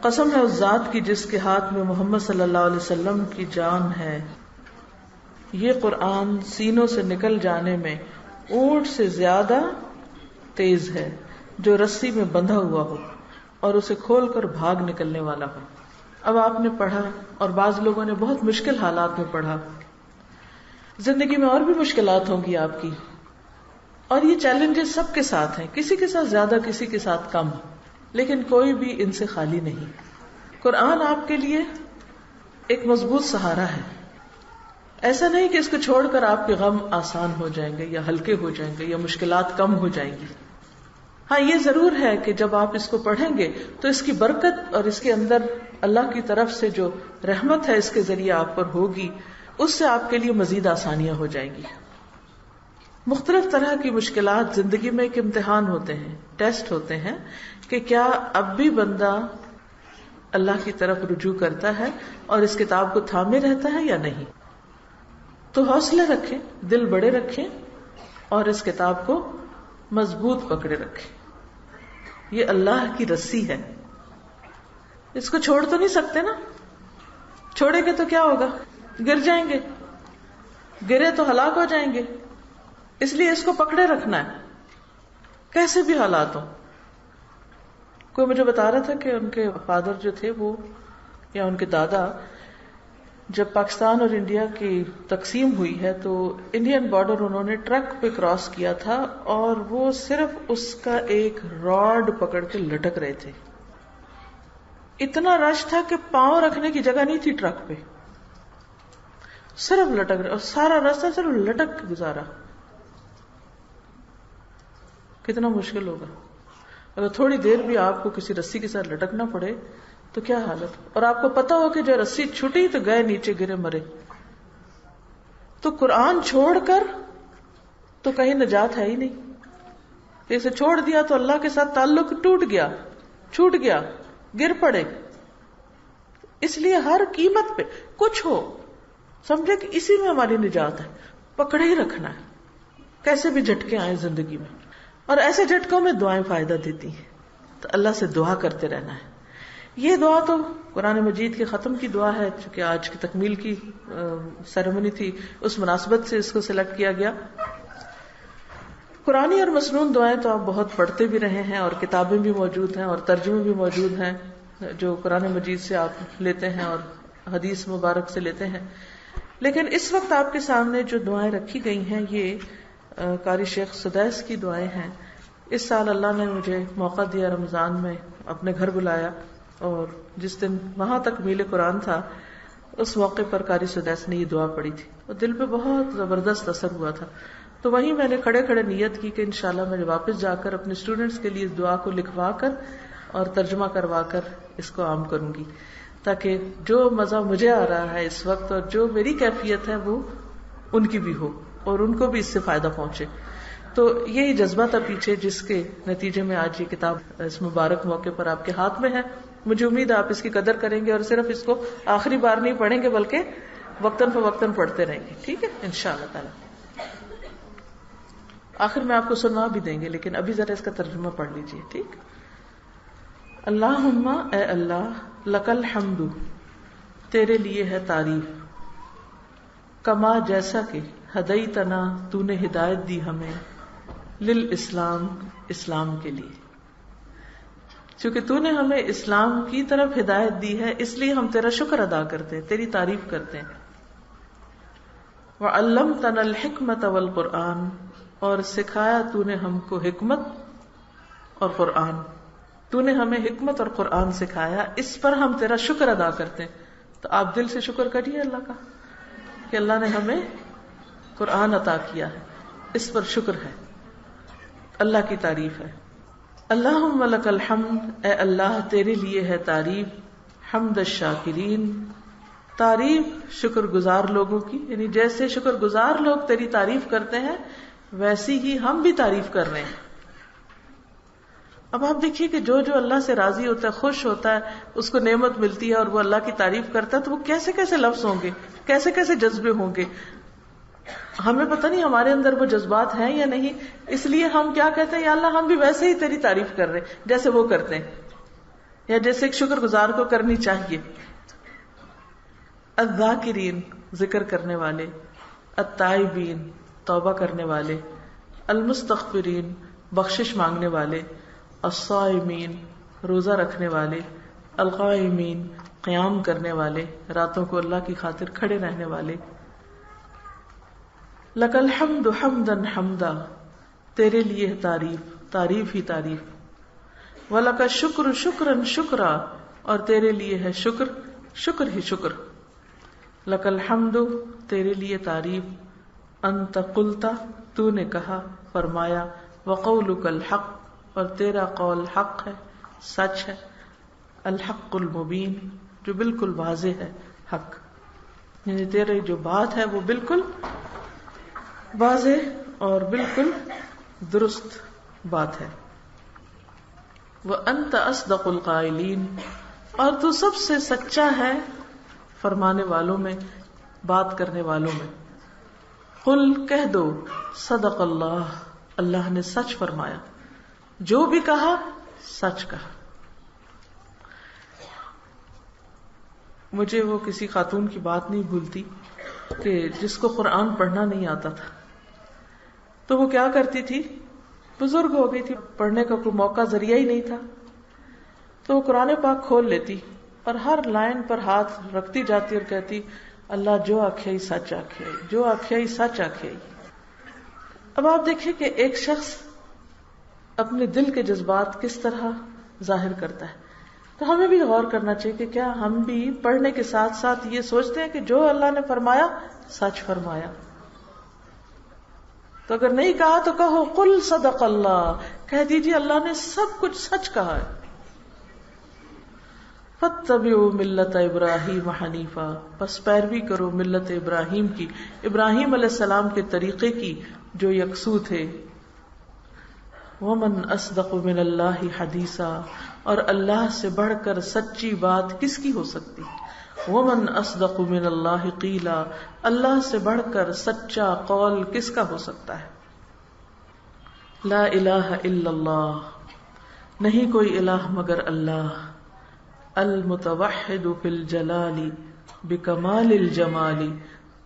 قسم ہے اس ذات کی جس کے ہاتھ میں محمد صلی اللہ علیہ وسلم کی جان ہے، یہ قرآن سینوں سے نکل جانے میں اونٹ سے زیادہ تیز ہے جو رسی میں بندھا ہوا ہو اور اسے کھول کر بھاگ نکلنے والا ہو. اب آپ نے پڑھا اور بعض لوگوں نے بہت مشکل حالات میں پڑھا. زندگی میں اور بھی مشکلات ہوں گی آپ کی، اور یہ چیلنجز سب کے ساتھ ہیں، کسی کے ساتھ زیادہ کسی کے ساتھ کم، لیکن کوئی بھی ان سے خالی نہیں. قرآن آپ کے لیے ایک مضبوط سہارا ہے. ایسا نہیں کہ اس کو چھوڑ کر آپ کے غم آسان ہو جائیں گے یا ہلکے ہو جائیں گے یا مشکلات کم ہو جائیں گی. ہاں یہ ضرور ہے کہ جب آپ اس کو پڑھیں گے تو اس کی برکت اور اس کے اندر اللہ کی طرف سے جو رحمت ہے اس کے ذریعے آپ پر ہوگی، اس سے آپ کے لیے مزید آسانیاں ہو جائیں گی. مختلف طرح کی مشکلات زندگی میں ایک امتحان ہوتے ہیں، ٹیسٹ ہوتے ہیں کہ کیا اب بھی بندہ اللہ کی طرف رجوع کرتا ہے اور اس کتاب کو تھامے رہتا ہے یا نہیں. تو حوصلے رکھیں، دل بڑے رکھیں اور اس کتاب کو مضبوط پکڑے رکھیں. یہ اللہ کی رسی ہے، اس کو چھوڑ تو نہیں سکتے نا. چھوڑیں گے تو کیا ہوگا؟ گر جائیں گے، گرے تو ہلاک ہو جائیں گے. اس لیے اس کو پکڑے رکھنا ہے کیسے بھی حالات ہوں. کوئی مجھے بتا رہا تھا کہ ان کے فادر جو تھے وہ یا ان کے دادا، جب پاکستان اور انڈیا کی تقسیم ہوئی ہے تو انڈین بارڈر انہوں نے ٹرک پہ کراس کیا تھا اور وہ صرف اس کا ایک راڈ پکڑ کے لٹک رہے تھے. اتنا رش تھا کہ پاؤں رکھنے کی جگہ نہیں تھی ٹرک پہ، صرف لٹک رہے اور سارا راستہ صرف لٹک کے گزارا. کتنا مشکل ہوگا اگر تھوڑی دیر بھی آپ کو کسی رسی کے ساتھ لٹکنا پڑے تو کیا حالت. اور آپ کو پتا ہو کہ جو رسی چھٹی تو گئے نیچے گرے مرے. تو قرآن چھوڑ کر تو کہیں نجات ہے ہی نہیں. اسے چھوڑ دیا تو اللہ کے ساتھ تعلق ٹوٹ گیا، چھوٹ گیا، گر پڑے. اس لیے ہر قیمت پہ کچھ ہو سمجھے کہ اسی میں ہماری نجات ہے، پکڑے ہی رکھنا ہے. کیسے بھی جھٹکے آئے زندگی میں، اور ایسے جھٹکوں میں دعائیں فائدہ دیتی ہیں. تو اللہ سے دعا کرتے رہنا ہے. یہ دعا تو قرآن مجید کے ختم کی دعا ہے، چونکہ آج کی تکمیل کی سیریمنی تھی، اس مناسبت سے اس کو سلیکٹ کیا گیا. قرآنی اور مسنون دعائیں تو آپ بہت پڑھتے بھی رہے ہیں اور کتابیں بھی موجود ہیں اور ترجمے بھی موجود ہیں جو قرآن مجید سے آپ لیتے ہیں اور حدیث مبارک سے لیتے ہیں. لیکن اس وقت آپ کے سامنے جو دعائیں رکھی گئی ہیں یہ قاری شیخ سدیس کی دعائیں ہیں. اس سال اللہ نے مجھے موقع دیا، رمضان میں اپنے گھر بلایا اور جس دن وہاں تک میل قرآن تھا اس موقع پر قاری سدیس نے یہ دعا پڑھی تھی اور دل پہ بہت زبردست اثر ہوا تھا. تو وہیں میں نے کھڑے کھڑے نیت کی کہ انشاءاللہ میں واپس جا کر اپنے اسٹوڈنٹس کے لیے اس دعا کو لکھوا کر اور ترجمہ کروا کر اس کو عام کروں گی، تاکہ جو مزہ مجھے آ رہا ہے اس وقت اور جو میری کیفیت ہے وہ ان کی بھی ہو اور ان کو بھی اس سے فائدہ پہنچے. تو یہی جذبہ تھا پیچھے جس کے نتیجے میں آج یہ کتاب اس مبارک موقع پر آپ کے ہاتھ میں ہے. مجھے امید ہے آپ اس کی قدر کریں گے اور صرف اس کو آخری بار نہیں پڑھیں گے بلکہ وقتاً فوقتاً پڑھتے رہیں گے. ٹھیک ہے انشاءاللہ تعالی. آخر میں آپ کو سنوا بھی دیں گے، لیکن ابھی ذرا اس کا ترجمہ پڑھ لیجئے. ٹھیک. اللہم اے اللہ، لک الحمد تیرے لیے ہے تعریف، کما جیسا کہ ہدیتنا تو نے ہدایت دی ہمیں، للاسلام اسلام کے لیے. چونکہ تو نے ہمیں اسلام کی طرف ہدایت دی ہے اس لیے ہم تیرا شکر ادا کرتے ہیں، تیری تعریف کرتے ہیں. وعلمتنا الحکمت والقرآن، اور سکھایا تو نے ہم کو حکمت اور قرآن. تو نے ہمیں حکمت اور قرآن سکھایا، اس پر ہم تیرا شکر ادا کرتے ہیں. تو آپ دل سے شکر کریے اللہ کا کہ اللہ نے ہمیں قرآن عطا کیا ہے، اس پر شکر ہے، اللہ کی تعریف ہے. اللہم لک الحمد اے اللہ تیرے لیے ہے تعریف، حمد الشاکرین تعریف شکر گزار لوگوں کی، یعنی جیسے شکر گزار لوگ تیری تعریف کرتے ہیں ویسی ہی ہم بھی تعریف کر رہے ہیں. اب آپ دیکھیے کہ جو جو اللہ سے راضی ہوتا ہے، خوش ہوتا ہے، اس کو نعمت ملتی ہے اور وہ اللہ کی تعریف کرتا ہے، تو وہ کیسے کیسے لفظ ہوں گے، کیسے کیسے جذبے ہوں گے. ہمیں پتہ نہیں ہمارے اندر وہ جذبات ہیں یا نہیں، اس لیے ہم کیا کہتے ہیں، یا اللہ ہم بھی ویسے ہی تیری تعریف کر رہے ہیں جیسے وہ کرتے ہیں، یا جیسے ایک شکر گزار کو کرنی چاہیے. الذاکرین ذکر کرنے والے، التائبین توبہ کرنے والے، المستغفرین بخشش مانگنے والے، الصائمین روزہ رکھنے والے، القائمین قیام کرنے والے، راتوں کو اللہ کی خاطر کھڑے رہنے والے. لک الحمد حمدا حمدا تیرے لیے تعریف، تعریف ہی تعریف. ولک الشکر شکرا شکرا اور تیرے لیے ہے شکر، شکر ہی شکر. لک الحمد تیرے لیے تعریف، انت قلتا تو نے کہا فرمایا، وقولک الحق اور تیرا قول حق ہے، سچ ہے. الحق المبین جو بالکل واضح ہے، حق یعنی تیرے جو بات ہے وہ بالکل واضح اور بالکل درست بات ہے. وانت اصدق القائلین اور تو سب سے سچا ہے فرمانے والوں میں، بات کرنے والوں میں. قل کہہ دو، صدق اللہ اللہ نے سچ فرمایا، جو بھی کہا سچ کہا. مجھے وہ کسی خاتون کی بات نہیں بھولتی کہ جس کو قرآن پڑھنا نہیں آتا تھا تو وہ کیا کرتی تھی، بزرگ ہو گئی تھی، پڑھنے کا کوئی موقع ذریعہ ہی نہیں تھا، تو وہ قرآن پاک کھول لیتی اور ہر لائن پر ہاتھ رکھتی جاتی اور کہتی، اللہ جو آکھے سچ آکھے، جو آکھے سچ آکھے. اب آپ دیکھیں کہ ایک شخص اپنے دل کے جذبات کس طرح ظاہر کرتا ہے. تو ہمیں بھی غور کرنا چاہیے کہ کیا ہم بھی پڑھنے کے ساتھ ساتھ یہ سوچتے ہیں کہ جو اللہ نے فرمایا سچ فرمایا. تو اگر نہیں کہا تو کہو قل صدق اللہ، کہہ دیجیے اللہ نے سب کچھ سچ کہا ہے. فاتبعوا ملت ابراہیم حنیفا پس پیروی کرو ملت ابراہیم کی، ابراہیم علیہ السلام کے طریقے کی جو یکسو تھے. ومن اصدق من اللہ حدیثا اور اللہ سے بڑھ کر سچی بات کس کی ہو سکتی. ومن اصدق من اللہ قیلا اللہ سے بڑھ کر سچا قول کس کا ہو سکتا ہے. لا الہ الا اللہ نہیں کوئی الہ مگر اللہ. المتوحد فی الجلال بکمال الجمال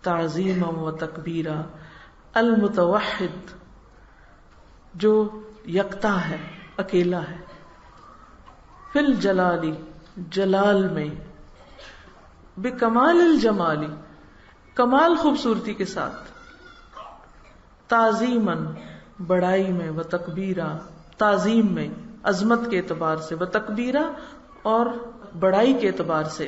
تعظیما و تکبیرا. المتوحد جو یکتا ہے، اکیلا ہے، فی الجلال جلال میں، بکمال الجمال کمال خوبصورتی کے ساتھ، تعظیماً بڑائی میں، و تکبیرا تعظیم میں عظمت کے اعتبار سے، و تکبیرا اور بڑائی کے اعتبار سے.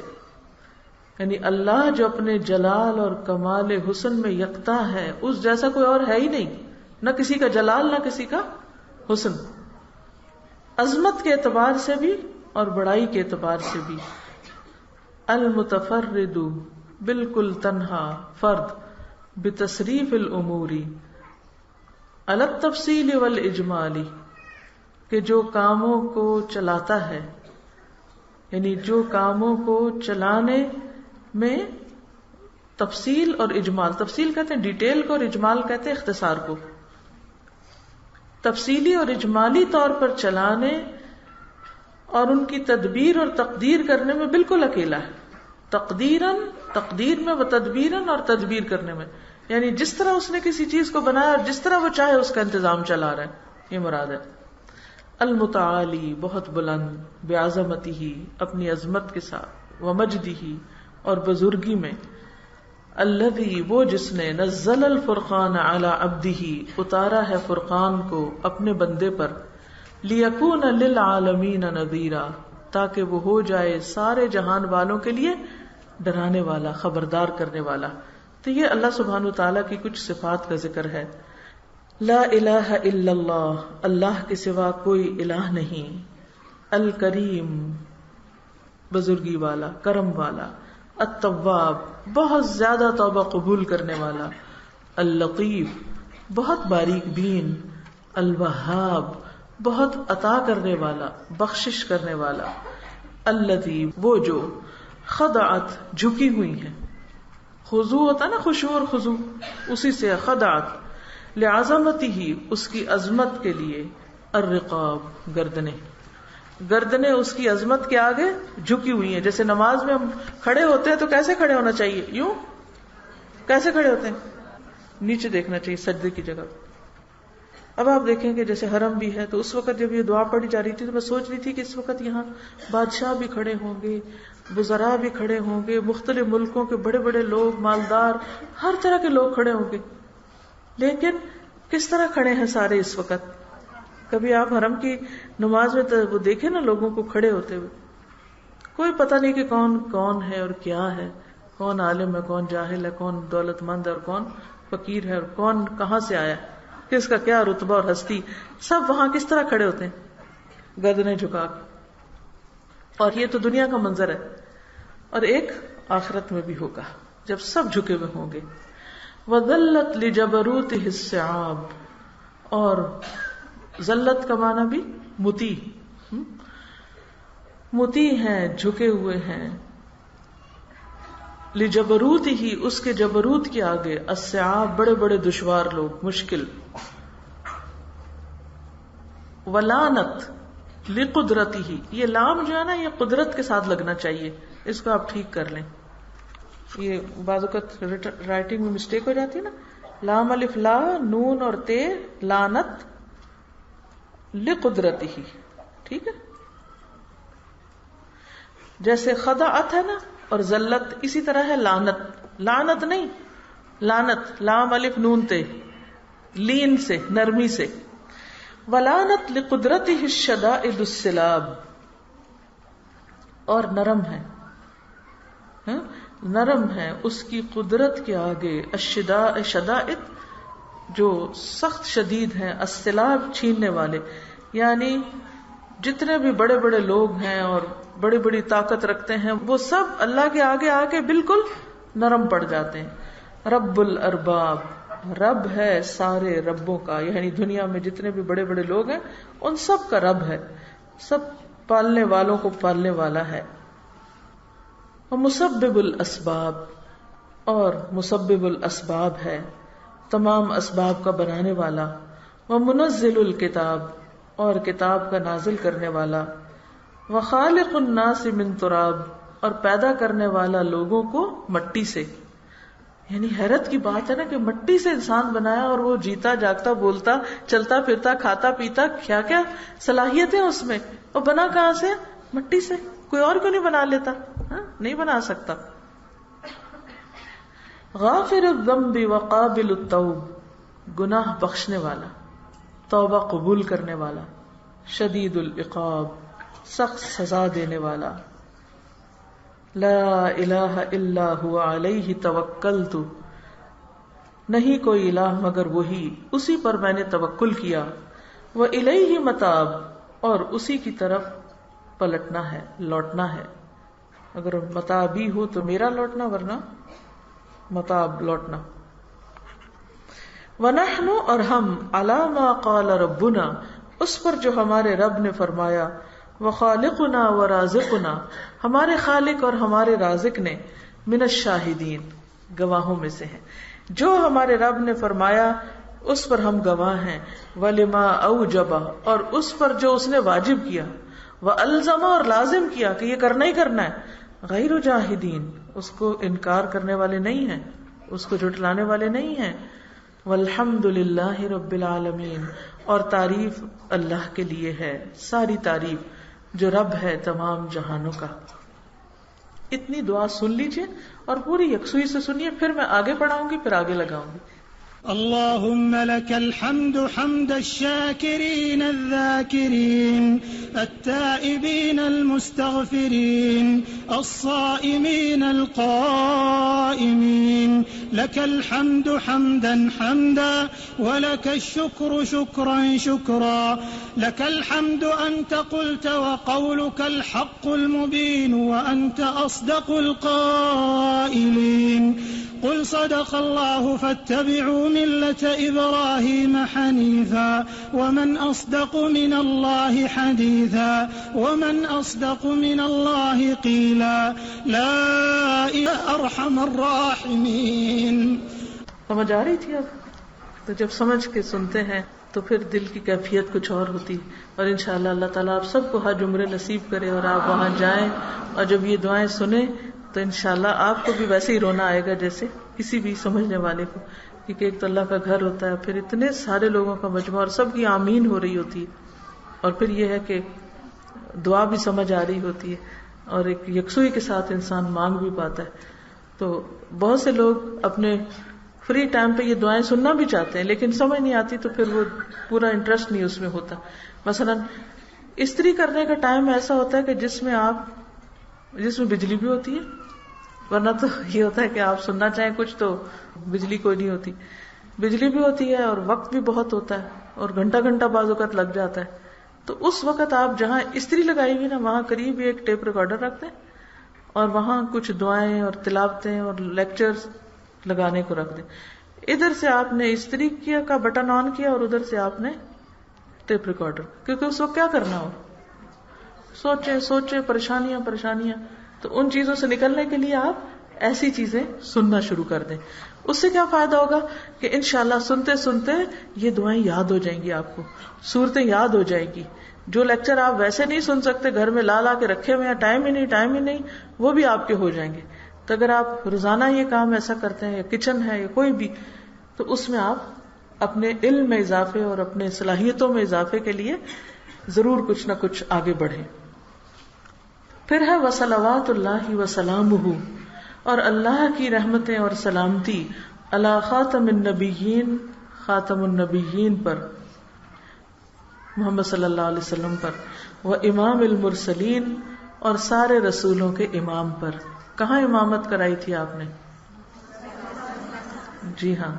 یعنی اللہ جو اپنے جلال اور کمال حسن میں یکتا ہے، اس جیسا کوئی اور ہے ہی نہیں، نہ کسی کا جلال نہ کسی کا حسن، عظمت کے اعتبار سے بھی اور بڑائی کے اعتبار سے بھی. المتفرد بالکل تنہا فرد، بتصریف الامور علی التفصیل والاجمال کہ جو کاموں کو چلاتا ہے، یعنی جو کاموں کو چلانے میں تفصیل اور اجمال، تفصیل کہتے ہیں ڈیٹیل کو اور اجمال کہتے ہیں اختصار کو. تفصیلی اور اجمالی طور پر چلانے اور ان کی تدبیر اور تقدیر کرنے میں بالکل اکیلا ہے. تقدیر میں، و تدبیرن، اور تدبیر کرنے میں، یعنی جس طرح اس نے کسی چیز کو بنایا اور جس طرح وہ چاہے اس کا انتظام چلا رہا ہے، یہ مراد ہے. المتعالی، بہت بلند، بعظمتہ، اپنی عظمت کے ساتھ، ومجدہ، اور بزرگی میں. الذی، وہ جس نے نزل الفرقان علی عبدہ، اتارا ہے فرقان کو اپنے بندے پر، لیکون للعالمین نذیرا، تاکہ وہ ہو جائے سارے جہان والوں کے لیے ڈرانے والا، خبردار کرنے والا. تو یہ اللہ سبحانہ وتعالیٰ کی کچھ صفات کا ذکر ہے. لا الہ الا اللہ، اللہ کے سوا کوئی الہ نہیں. الکریم، بزرگی والا، کرم والا. التواب، بہت زیادہ توبہ قبول کرنے والا. اللطیف، بہت باریک بین. الوہاب، بہت عطا کرنے والا، بخشش کرنے والا. الذی، وہ جو خضعت، جھکی ہوئی ہیں. خضوع ہوتا نا، خشوع اور خضوع، اسی سے خضعت. لعظمتہ، اس کی عظمت کے لیے. الرقاب، گردنیں اس کی عظمت کے آگے جھکی ہوئی ہیں. جیسے نماز میں ہم کھڑے ہوتے ہیں تو کیسے کھڑے ہونا چاہیے؟ یوں. کیسے کھڑے ہوتے ہیں؟ نیچے دیکھنا چاہیے سجدے کی جگہ. اب آپ دیکھیں کہ جیسے حرم بھی ہے تو اس وقت جب یہ دعا پڑھی جا رہی تھی تو میں سوچ رہی تھی کہ اس وقت یہاں بادشاہ بھی کھڑے ہوں گے، وزراء بھی کھڑے ہوں گے، مختلف ملکوں کے بڑے بڑے لوگ، مالدار، ہر طرح کے لوگ کھڑے ہوں گے. لیکن کس طرح کھڑے ہیں سارے اس وقت؟ کبھی آپ حرم کی نماز میں تو وہ دیکھیں نا لوگوں کو کھڑے ہوتے ہوئے، کوئی پتہ نہیں کہ کون کون ہے اور کیا ہے، کون عالم ہے، کون جاہل ہے، کون دولت مند ہے اور کون فقیر ہے، اور کون کہاں سے آیا، کس کا کیا رتبہ اور ہستی. سب وہاں کس طرح کھڑے ہوتے ہیں؟ گردنیں جھکا کے. اور یہ تو دنیا کا منظر ہے، اور ایک آخرت میں بھی ہوگا جب سب جھکے ہوئے ہوں گے. وَذَلَّتْ لِجَبَرُوتِهِ الصِّعَابُ، اور ذلت کا معنی بھی مطیع ہیں، جھکے ہوئے ہیں. لِجَبَرُوتِهِ، اس کے جبروت کے آگے. الصِّعَاب، بڑے بڑے دشوار لوگ، مشکل. وَلَانَتْ لِقُدْرَتِهِ، یہ لام جو ہے نا یہ قدرت کے ساتھ لگنا چاہیے، اس کو آپ ٹھیک کر لیں. یہ بعض اوقات رائٹنگ میں مسٹیک ہو جاتی ہے نا، لام الف لا، نون اور تے، لانت لقدرتہ. ٹھیک ہے، جیسے خدعت ہے نا اور ذلت، اسی طرح ہے لعنت. لعنت نہیں، لعنت لام الف نون تے، لین سے، نرمی سے. ولعنت لقدرتہ الشدائد السلاب، اور نرم ہے، نرم ہے اس کی قدرت کے آگے. شدائد، جو سخت شدید ہیں. السلاب، چھیننے والے، یعنی جتنے بھی بڑے بڑے لوگ ہیں اور بڑی بڑی طاقت رکھتے ہیں وہ سب اللہ کے آگے آ کے بالکل نرم پڑ جاتے ہیں. رب الارباب، رب ہے سارے ربوں کا، یعنی دنیا میں جتنے بھی بڑے بڑے لوگ ہیں ان سب کا رب ہے، سب پالنے والوں کو پالنے والا ہے. مسبب الاسباب، اور مسبب الاسباب ہے، تمام اسباب کا بنانے والا. ومنزل الکتاب، اور کتاب کا نازل کرنے والا. وخالق الناس من تراب، اور پیدا کرنے والا لوگوں کو مٹی سے. یعنی حیرت کی بات ہے نا کہ مٹی سے انسان بنایا اور وہ جیتا جاگتا، بولتا، چلتا پھرتا، کھاتا پیتا، کیا کیا صلاحیتیں اس میں، اور بنا کہاں سے؟ مٹی سے. کوئی اور کیوں نہیں بنا لیتا؟ نہیں بنا سکتا. غافر الذنب وقابل التوب، گناہ بخشنے والا، توبہ قبول کرنے والا. شدید العقاب، سخت سزا دینے والا. لا الہ الا هو علیہ توکلت، نہیں کوئی الہ مگر وہی، اسی پر میں نے توکل کیا. وإلیہ متاب، اور اسی کی طرف پلٹنا ہے، لوٹنا ہے. اگر متابی ہو تو میرا لوٹنا، ورنہ متاب لوٹنا. ونحن، اور ہم، علی ما قال ربنا، اس پر جو ہمارے رب نے فرمایا. وخالقنا ورازقنا، ہمارے خالق اور ہمارے رازق نے. من الشاہدین، گواہوں میں سے ہیں. جو ہمارے رب نے فرمایا اس پر ہم گواہ ہیں، وَلِمَا أَوْجَبَ اور اس پر جو اس نے واجب کیا، وَأَلْزَمَ اور لازم کیا کہ یہ کرنا ہی کرنا ہے، غیر جاہدین اس کو انکار کرنے والے نہیں ہیں، اس کو جھٹلانے والے نہیں ہیں، والحمد للہ رب العالمین اور تعریف اللہ کے لیے ہے، ساری تعریف جو رب ہے تمام جہانوں کا. اتنی دعا سن لیجئے اور پوری یکسوئی سے سنیے، پھر میں آگے پڑھاؤں گی، پھر آگے لگاؤں گی. اللهم لك الحمد حمد الشاكرين الذاكرين التائبين المستغفرين الصائمين القائمين، لك الحمد حمدا حمدا ولك الشكر شكرا شكرا، لك الحمد أنت قلت وقولك الحق المبين وأنت أصدق القائلين، قل صدق الله فاتبعوا ملة إبراهيم حنيفا ومن أصدق من الله حديثا ومن أصدق من الله قيلا لا إله أرحم الراحمين. سمجھ آ رہی تھی اب؟ تو جب سمجھ کے سنتے ہیں تو پھر دل کی کیفیت کچھ اور ہوتی، اور انشاءاللہ اللہ تعالیٰ آپ سب کو حج عمرے نصیب کرے اور آپ وہاں جائیں، اور جب یہ دعائیں سنیں تو انشاءاللہ آپ کو بھی ویسے ہی رونا آئے گا جیسے کسی بھی سمجھنے والے کو، کیونکہ ایک تو اللہ کا گھر ہوتا ہے، پھر اتنے سارے لوگوں کا مجموعہ اور سب کی آمین ہو رہی ہوتی ہے، اور پھر یہ ہے کہ دعا بھی سمجھ آ رہی ہوتی ہے اور ایک یکسوئی کے ساتھ انسان مانگ بھی پاتا ہے. تو بہت سے لوگ اپنے فری ٹائم پہ یہ دعائیں سننا بھی چاہتے ہیں لیکن سمجھ نہیں آتی، تو پھر وہ پورا انٹرسٹ نہیں اس میں ہوتا. مثلا استری کرنے کا ٹائم ایسا ہوتا ہے کہ جس میں بجلی بھی ہوتی ہے، ورنہ تو یہ ہوتا ہے کہ آپ سننا چاہیں کچھ تو بجلی کوئی نہیں ہوتی، بجلی بھی ہوتی ہے اور وقت بھی بہت ہوتا ہے اور گھنٹہ گھنٹہ بعض اوقات لگ جاتا ہے. تو اس وقت آپ جہاں استری لگائی ہوئی نا وہاں قریب ایک ٹیپ ریکارڈر رکھتے ہیں اور وہاں کچھ دعائیں اور تلاوتیں اور لیکچرز لگانے کو رکھ دیں. ادھر سے آپ نے استری کیا کا بٹن آن کیا اور ادھر سے آپ نے ٹیپ ریکارڈر، کیونکہ اس وقت کیا کرنا ہو، سوچے پریشانیاں، تو ان چیزوں سے نکلنے کے لیے آپ ایسی چیزیں سننا شروع کر دیں. اس سے کیا فائدہ ہوگا کہ انشاءاللہ سنتے سنتے یہ دعائیں یاد ہو جائیں گی، آپ کو صورتیں یاد ہو جائیں گی. جو لیکچر آپ ویسے نہیں سن سکتے، گھر میں لا کے رکھے ہوئے ہیں، ٹائم ہی نہیں، وہ بھی آپ کے ہو جائیں گے. تو اگر آپ روزانہ یہ کام ایسا کرتے ہیں، یا کچن ہے یا کوئی بھی، تو اس میں آپ اپنے علم میں اضافے اور اپنے صلاحیتوں میں اضافے کے لیے ضرور کچھ نہ کچھ آگے بڑھیں. پھر ہے وصلوات اللہ وسلامہ، اور اللہ کی رحمتیں اور سلامتی علی خاتم النبیین، خاتم النبیین پر، محمد صلی اللہ علیہ وسلم پر، و امام المرسلین اور سارے رسولوں کے امام پر. کہاں امامت کرائی تھی آپ نے؟ جی ہاں.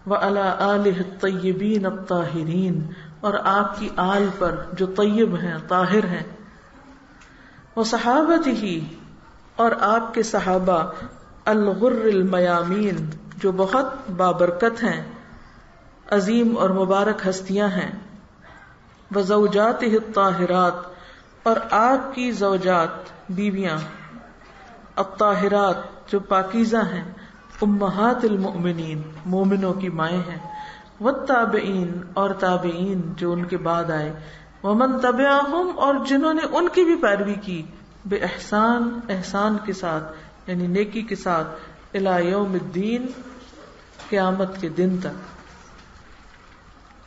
وعلی آلہ الطیبین الطاہرین، اور آپ کی آل پر جو طیب ہیں، طاہر ہیں. وصحابتہ، اور آپ کے صحابہ الغر المیامین جو بہت بابرکت ہیں، عظیم اور مبارک ہستیاں ہیں. وزوجاتہ الطاہرات، اور آپ کی زوجات بیویاں الطاہرات جو پاکیزہ ہیں، امہات المؤمنین مومنوں کی مائیں ہیں. والتابعین، اور تابعین جو ان کے بعد آئے. ومن تبعہم، اور جنہوں نے ان کی بھی پیروی کی، بے احسان، احسان کے ساتھ یعنی نیکی کے ساتھ، الی یوم الدین، قیامت کے دن تک.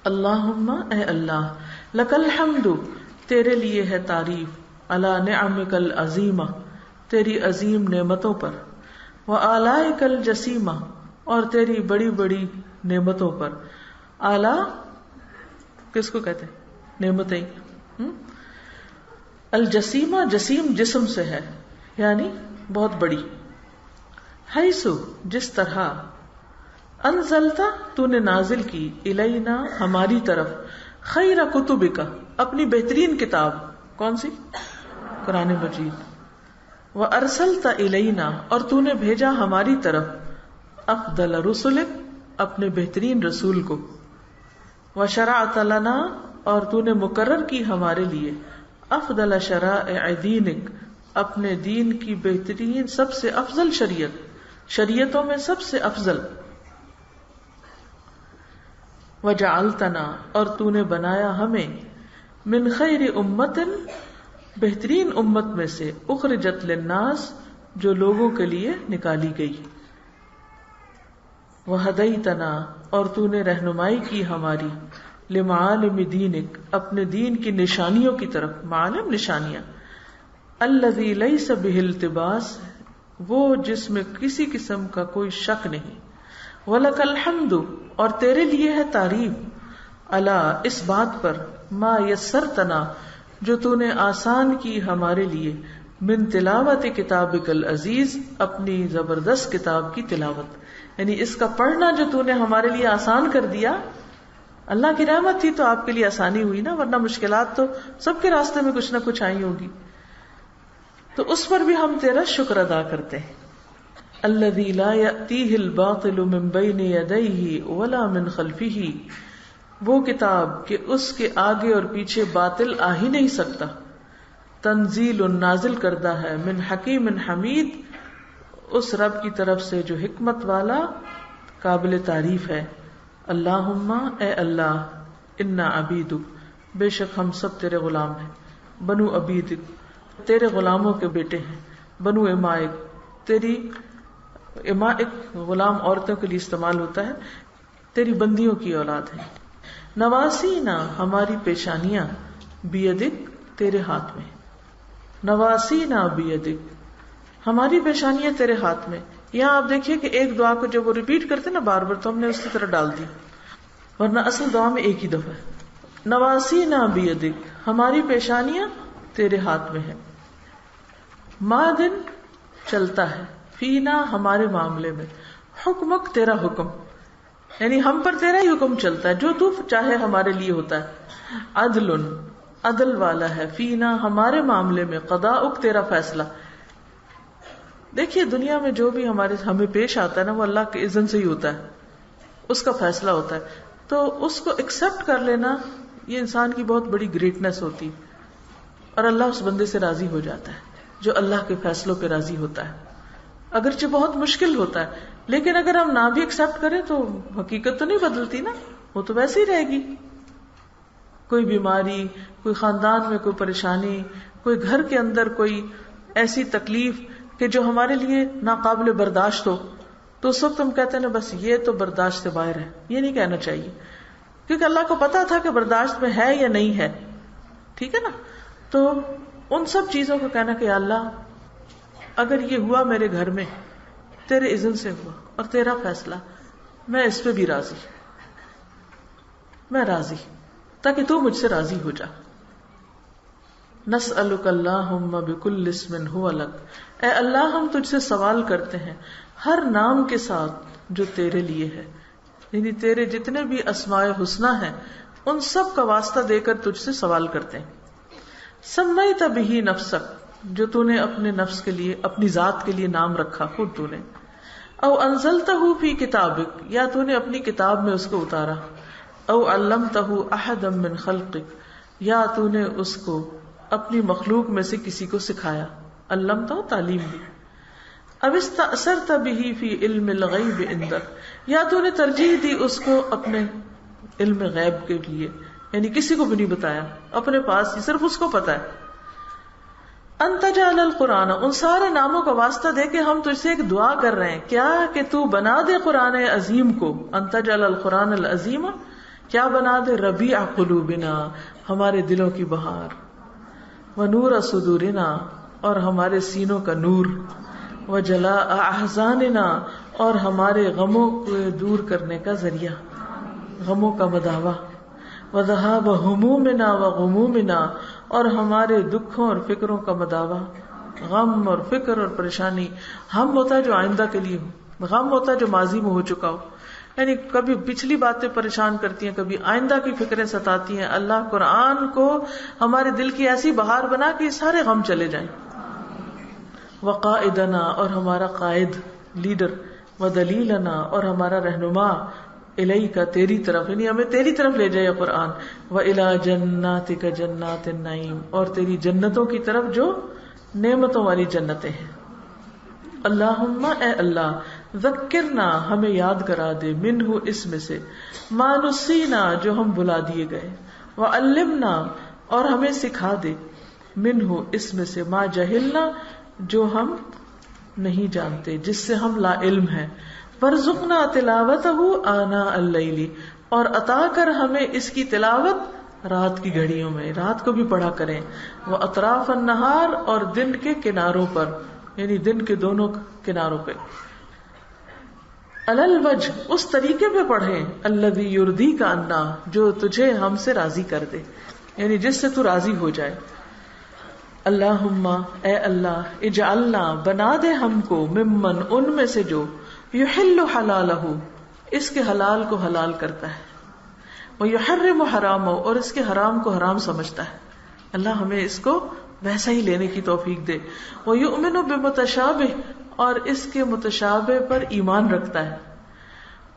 اللہم، اے اللہ، لک الحمد، تیرے لیے ہے تعریف، علی نعمک العظیمہ، تیری عظیم نعمتوں پر. وآلائک الجسیمہ، اور تیری بڑی بڑی نعمتوں پر. آلاء کس کو کہتے ہیں؟ نعمتیں. الجسیمہ، جسیم جسم سے ہے یعنی بہت بڑی. حیث، جس طرح. انزلتا، تو نے نازل کی. الینا، ہماری طرف. خیر کتبک، اپنی بہترین کتاب. کون سی؟ قرآن مجید. وارسلت الینا، اور تو نے بھیجا ہماری طرف. افضل رسلک، اپنے بہترین رسول کو. وشرعت لنا، اور تو نے مقرر کی ہمارے لیے. افضل شرائع دینک، اپنے دین کی بہترین سب سے افضل شریعت، شریعتوں میں سب سے افضل. وجعلتنا اور تو نے بنایا ہمیں من خیر امت بہترین امت میں سے اخرجت للناس جو لوگوں کے لیے نکالی گئی. وہدیتنا اور تو نے رہنمائی کی ہماری لمعالم دینک اپنے دین کی نشانیوں کی طرف. معالم نشانیاں. الذی لیس بہ التباس وہ جس میں کسی قسم کا کوئی شک نہیں. وَلَكَ الْحَمْدُ اور تیرے لیے ہے تعریف الا اس بات پر ما یسرتنا جو تو نے آسان کی ہمارے لیے من تلاوت کتابک العزیز اپنی زبردست کتاب کی تلاوت. یعنی اس کا پڑھنا جو تو نے ہمارے لیے آسان کر دیا. اللہ کی رحمت تھی تو آپ کے لیے آسانی ہوئی نا, ورنہ مشکلات تو سب کے راستے میں کچھ نہ کچھ آئی ہوگی. تو اس پر بھی ہم تیرا شکر ادا کرتے ہیں. الذی لا یأتیہ الباطل من بین یدیہ ولا من خلفہ وہ کتاب کہ اس کے آگے اور پیچھے باطل آ ہی نہیں سکتا. تنزیل نازل کردہ ہے من حکیم حمید اس رب کی طرف سے جو حکمت والا قابل تعریف ہے. اللہم اے اللہ انا عبیدک بے شک ہم سب تیرے غلام ہیں. بنو عبیدک تیرے غلاموں کے بیٹے ہیں. بنو امائک تیری امائک غلام عورتوں کے لیے استعمال ہوتا ہے, تیری بندیوں کی اولاد ہے. نواسینا ہماری پیشانیاں بیدک تیرے ہاتھ میں. نواسینا بیدک ہماری پیشانیاں تیرے ہاتھ میں. یہاں آپ دیکھیے کہ ایک دعا کو جب وہ ریپیٹ کرتے نا بار بار تو ہم نے اس کی طرح ڈال دی, ورنہ اصل دعا میں ایک ہی دفعہ ہے. نواسینا بیدک ہماری پیشانیاں تیرے ہاتھ میں ہے. مادن چلتا ہے, فینا ہمارے معاملے میں, حکمک تیرا حکم یعنی ہم پر تیرا ہی حکم چلتا ہے, جو تو چاہے ہمارے لیے ہوتا ہے. عدل عدل والا ہے, فینا ہمارے معاملے میں, قضاؤک تیرا فیصلہ. دیکھیے دنیا میں جو بھی ہمیں پیش آتا ہے نا وہ اللہ کے اذن سے ہی ہوتا ہے, اس کا فیصلہ ہوتا ہے. تو اس کو ایکسپٹ کر لینا یہ انسان کی بہت بڑی گریٹنس ہوتی, اور اللہ اس بندے سے راضی ہو جاتا ہے جو اللہ کے فیصلوں پہ راضی ہوتا ہے. اگرچہ بہت مشکل ہوتا ہے, لیکن اگر ہم نہ بھی ایکسپٹ کریں تو حقیقت تو نہیں بدلتی نا, وہ تو ویسے ہی رہے گی. کوئی بیماری, کوئی خاندان میں کوئی پریشانی, کوئی گھر کے اندر کوئی ایسی تکلیف کہ جو ہمارے لیے ناقابل برداشت ہو, تو اس وقت ہم کہتے ہیں نا بس یہ تو برداشت سے باہر ہے. یہ نہیں کہنا چاہیے, کیونکہ اللہ کو پتا تھا کہ برداشت میں ہے یا نہیں ہے. ٹھیک ہے نا. تو ان سب چیزوں کو کہنا کہ اللہ اگر یہ ہوا میرے گھر میں تیرے اذن سے ہوا اور تیرا فیصلہ, میں اس پہ بھی راضی, میں راضی, تاکہ تو مجھ سے راضی ہو جا. نسألک اللہم بکل اسم ھو لک اے اللہ ہم تجھ سے سوال کرتے ہیں ہر نام کے ساتھ جو تیرے لیے ہے, یعنی تیرے جتنے بھی اسماء حسنی ہیں ان سب کا واسطہ دے کر تجھ سے سوال کرتے ہیں. سمیت بہ نفسک جو تو نے اپنے نفس کے لیے اپنی ذات کے لیے نام رکھا خود تو نے. او انزلتہ فی کتابک یا تو نے اپنی کتاب میں اس کو اتارا. او علمتہ احدا من خلقک یا تو نے اس کو اپنی مخلوق میں سے کسی کو سکھایا. علمتہ تعلیم دی. اب استأثرت بہ فی علم الغیب عندک یا تو نے ترجیح دی اس کو اپنے علم غیب کے لیے, یعنی کسی کو بھی نہیں بتایا, اپنے پاس ہی صرف اس کو پتا ہے. انت جعل القرآن ان سارے ناموں کا واسطہ دے کے ہم تجھ سے ایک دعا کر رہے ہیں کیا کہ تو بنا دے قرآن عظیم کو. انت جعل القرآن العظیم کیا بنا دے ربیع قلوبنا ہمارے دلوں کی بہار, ونور صدورنا اور ہمارے سینوں کا نور, وجلاء احزاننا اور ہمارے غموں کو دور کرنے کا ذریعہ, غموں کا مداوا, وذهاب همومنا وغمومنا اور ہمارے دکھوں اور فکروں کا مداوا. غم اور فکر اور پریشانی, ہم ہوتا ہے جو آئندہ کے لیے ہو, غم ہوتا ہے جو ماضی میں ہو چکا ہو, یعنی کبھی پچھلی باتیں پریشان کرتی ہیں, کبھی آئندہ کی فکریں ستاتی ہیں. اللہ قرآن کو ہمارے دل کی ایسی بہار بنا کہ سارے غم چلے جائیں. وقائدنا اور ہمارا قائد لیڈر, ودلیلنا اور ہمارا رہنما, الیک تیری طرف یعنی ہمیں تیری طرف لے جائے قرآن, وَإِلَى جَنَّاتِكَ جَنَّاتِ النَّعِيمِ اور تیری جنتوں کی طرف جو نعمتوں والی جنتیں ہیں. اللہم اے اللہ ذکرنا ہمیں یاد کرا دے، منہ اس میں سے، ما نسینا جو ہم بلا دیے گئے، وعلمنا اور ہمیں سکھا دے، منہ اس میں سے، ما جہلنا جو ہم نہیں جانتے، جس سے ہم لا علم ہیں، وارزقنا تلاوتہ آناء اللیل اور عطا کر ہمیں اس کی تلاوت رات کی گھڑیوں میں، رات کو بھی پڑھا کریں، واطراف النہار اور دن کے کناروں پر، یعنی دن کے دونوں کناروں پہ، علی الوجہ اس طریقے پہ پڑھیں، الذی یرضیک عنا جو تجھے ہم سے راضی کر دے، یعنی جس سے تو راضی ہو جائے. اللہم اے اللہ، اجعلنا بنا دے ہم کو، ممن ان میں سے جو یحل حلالہ اس کے حلال کو حلال کرتا ہے، ویحرم حرامہ اور اس کے حرام کو حرام سمجھتا ہے. اللہ ہمیں اس کو ویسا ہی لینے کی توفیق دے. ویؤمن بمتشابہ اور اس کے متشابہ پر ایمان رکھتا ہے،